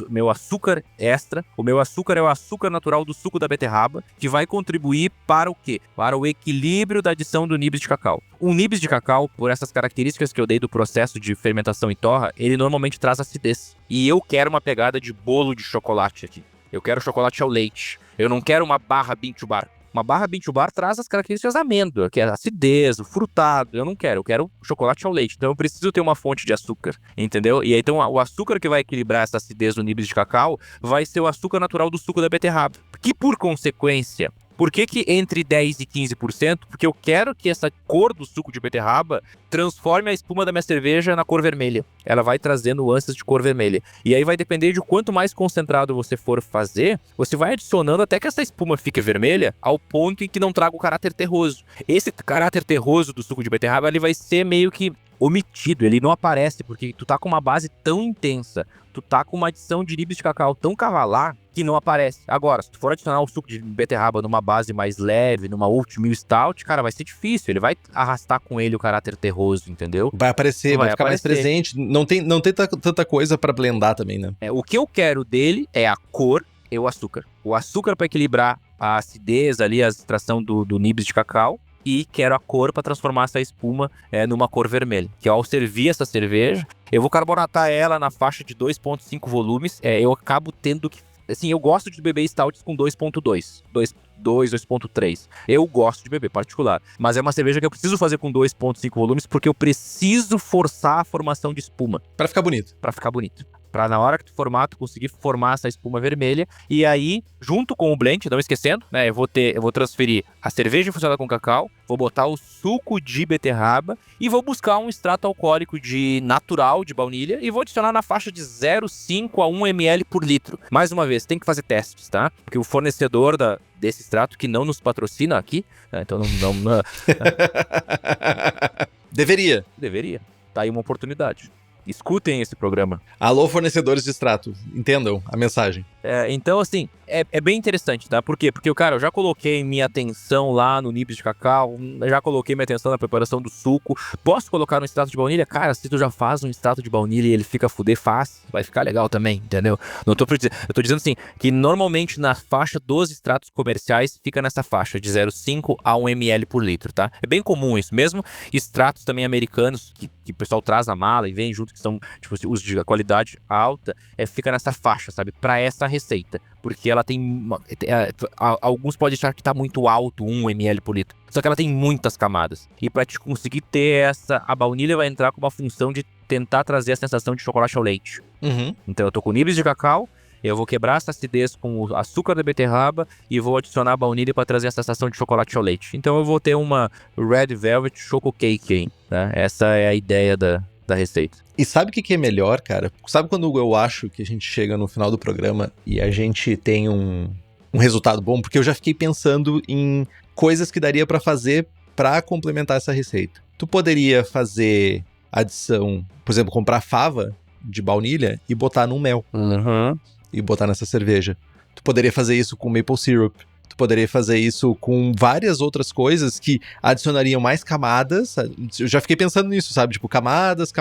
meu açúcar extra. O meu açúcar é o açúcar natural do suco da beterraba, que vai contribuir para o quê? Para o equilíbrio da adição do nibs de cacau. O nibs de cacau, por essas características que eu dei do processo de fermentação e torra, ele normalmente traz acidez. E eu quero uma pegada de bolo de chocolate aqui. Eu quero chocolate ao leite. Eu não quero uma barra bean to bar. Uma barra bean to bar traz as características da amêndoa, que é a acidez, o frutado. Eu não quero, eu quero chocolate ao leite. Então eu preciso ter uma fonte de açúcar, entendeu? E aí então o açúcar que vai equilibrar essa acidez do nibs de cacau vai ser o açúcar natural do suco da beterraba. Que por consequência... Por que entre 10% e 15%? Porque eu quero que essa cor do suco de beterraba transforme a espuma da minha cerveja na cor vermelha. Ela vai trazer nuances de cor vermelha. E aí vai depender de quanto mais concentrado você for fazer, você vai adicionando até que essa espuma fique vermelha ao ponto em que não traga o caráter terroso. Esse caráter terroso do suco de beterraba, ele vai ser meio que omitido, ele não aparece, porque tu tá com uma base tão intensa, tu tá com uma adição de nibs de cacau tão cavalar, que não aparece. Agora, se tu for adicionar o suco de beterraba numa base mais leve, numa oatmeal stout, cara, vai ser difícil, ele vai arrastar com ele o caráter terroso, entendeu? Vai aparecer, vai ficar mais presente. Não tem tanta coisa pra blendar também, né? O que eu quero dele é a cor e o açúcar. O açúcar pra equilibrar a acidez ali, a extração do nibs de cacau, e quero a cor para transformar essa espuma numa cor vermelha. Que ao servir essa cerveja, eu vou carbonatar ela na faixa de 2,5 volumes. Eu acabo tendo que... Assim, eu gosto de beber stouts com 2,2, 2,3. Eu gosto de beber, particular. Mas é uma cerveja que eu preciso fazer com 2,5 volumes porque eu preciso forçar a formação de espuma. Pra ficar bonito. Pra ficar bonito. Pra na hora que tu formar, tu conseguir formar essa espuma vermelha. E aí, junto com o blend, não esquecendo, né? Eu vou transferir a cerveja infusionada com cacau, vou botar o suco de beterraba e vou buscar um extrato alcoólico natural de baunilha e vou adicionar na faixa de 0,5 a 1 ml por litro. Mais uma vez, tem que fazer testes, tá? Porque o fornecedor desse extrato, que não nos patrocina aqui, né? Então não Deveria. Tá aí uma oportunidade. Escutem esse programa. Alô, fornecedores de extrato. Entendam a mensagem. Então, assim, é bem interessante, tá? Por quê? Porque, cara, eu já coloquei minha atenção lá no nibs de cacau, já coloquei minha atenção na preparação do suco. Posso colocar no extrato de baunilha? Cara, se tu já faz um extrato de baunilha e ele fica fuder fácil, vai ficar legal também, entendeu? Eu tô dizendo assim, que normalmente na faixa dos extratos comerciais fica nessa faixa de 0,5 a 1 ml por litro, tá? É bem comum isso. Mesmo extratos também americanos, que o pessoal traz na mala e vem junto, que são, tipo, os de qualidade alta, fica nessa faixa, sabe? Pra essa receita. Porque ela tem... alguns podem achar que tá muito alto, 1 ml por litro. Só que ela tem muitas camadas. E pra te conseguir ter a baunilha vai entrar com uma função de tentar trazer a sensação de chocolate ao leite. Uhum. Então eu tô com nibs de cacau, eu vou quebrar essa acidez com o açúcar da beterraba e vou adicionar a baunilha para trazer a sensação de chocolate ao leite. Então eu vou ter uma Red Velvet Choco Cake aí, né? Essa é a ideia da receita. E sabe o que é melhor, cara? Sabe quando eu acho que a gente chega no final do programa e a gente tem um resultado bom? Porque eu já fiquei pensando em coisas que daria pra fazer pra complementar essa receita. Tu poderia fazer adição, por exemplo, comprar fava de baunilha e botar no mel. Uhum. E botar nessa cerveja. Tu poderia fazer isso com maple syrup. Tu poderia fazer isso com várias outras coisas que adicionariam mais camadas. Eu já fiquei pensando nisso, sabe? Tipo, camadas,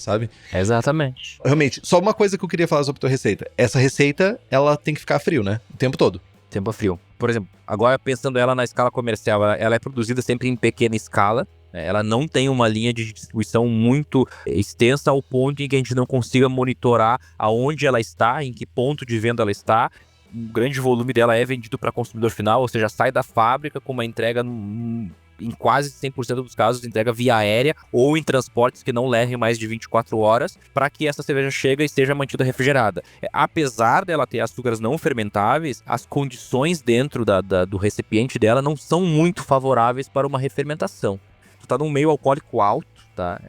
sabe? Exatamente. Realmente, só uma coisa que eu queria falar sobre a tua receita. Essa receita, ela tem que ficar frio, né? O tempo todo. Tempo frio. Por exemplo, agora pensando ela na escala comercial, ela é produzida sempre em pequena escala. Ela não tem uma linha de distribuição muito extensa ao ponto em que a gente não consiga monitorar aonde ela está, em que ponto de venda ela está. Um grande volume dela é vendido para consumidor final, ou seja, sai da fábrica com uma entrega em quase 100% dos casos, entrega via aérea ou em transportes que não levem mais de 24 horas para que essa cerveja chegue e esteja mantida refrigerada. Apesar dela ter açúcares não fermentáveis, as condições dentro do recipiente dela não são muito favoráveis para uma refermentação. Tu tá num meio alcoólico alto, tá?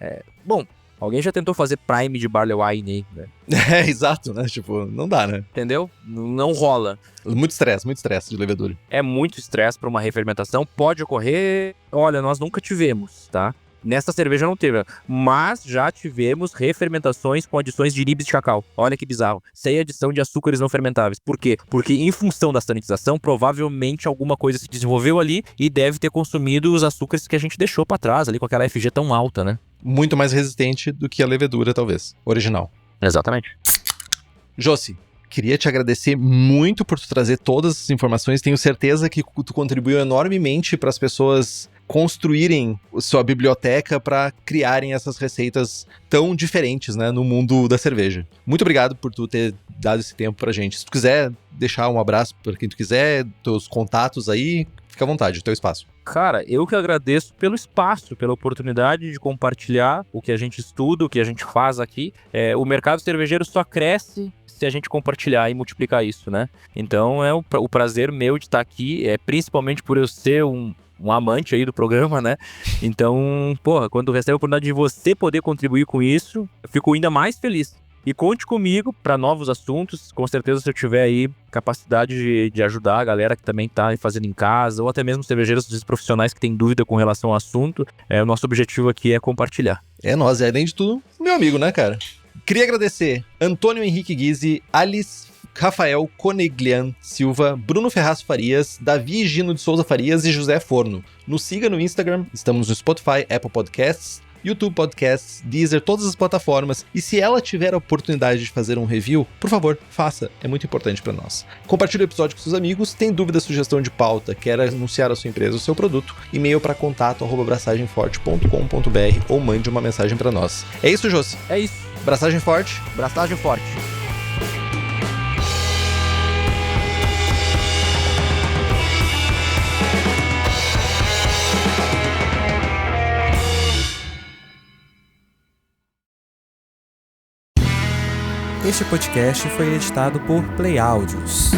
Bom, alguém já tentou fazer prime de barley wine aí, né? Exato, né? Tipo, não dá, né? Entendeu? Não rola. Muito estresse de levedura. É muito estresse para uma refermentação. Pode ocorrer... Olha, nós nunca tivemos, tá? Nessa cerveja não teve, mas já tivemos refermentações com adições de nibs de cacau. Olha que bizarro. Sem adição de açúcares não fermentáveis. Por quê? Porque em função da sanitização, provavelmente alguma coisa se desenvolveu ali e deve ter consumido os açúcares que a gente deixou para trás ali com aquela FG tão alta, né? Muito mais resistente do que a levedura, talvez, original. Exatamente. Josi, queria te agradecer muito por tu trazer todas essas informações. Tenho certeza que tu contribuiu enormemente para as pessoas construírem sua biblioteca para criarem essas receitas tão diferentes, né, no mundo da cerveja. Muito obrigado por tu ter dado esse tempo pra gente. Se tu quiser deixar um abraço para quem tu quiser, teus contatos aí, fica à vontade, o teu espaço. Cara, eu que agradeço pelo espaço, pela oportunidade de compartilhar o que a gente estuda, o que a gente faz aqui. O mercado cervejeiro só cresce se a gente compartilhar e multiplicar isso, né? Então é o prazer meu de estar aqui, principalmente por eu ser um amante aí do programa, né? Então, porra, quando recebe a oportunidade de você poder contribuir com isso, eu fico ainda mais feliz. E conte comigo para novos assuntos. Com certeza, se eu tiver aí capacidade de ajudar a galera que também tá fazendo em casa, ou até mesmo cervejeiros profissionais que têm dúvida com relação ao assunto, o nosso objetivo aqui é compartilhar. É nós, além de tudo, meu amigo, né, cara? Queria agradecer Antônio Henrique Guise, Alice Rafael Coneglian Silva, Bruno Ferraz Farias, Davi Gino de Souza Farias e José Forno. Nos siga no Instagram, estamos no Spotify, Apple Podcasts, YouTube Podcasts, Deezer, todas as plataformas. E se ela tiver a oportunidade de fazer um review, por favor, faça. É muito importante para nós. Compartilhe o episódio com seus amigos. Tem dúvida, sugestão de pauta, quer anunciar a sua empresa ou seu produto, e-mail para contato@braçagemforte.com.br ou mande uma mensagem para nós. É isso, Josi? É isso. Braçagem forte. Braçagem forte. Este podcast foi editado por Play Áudios.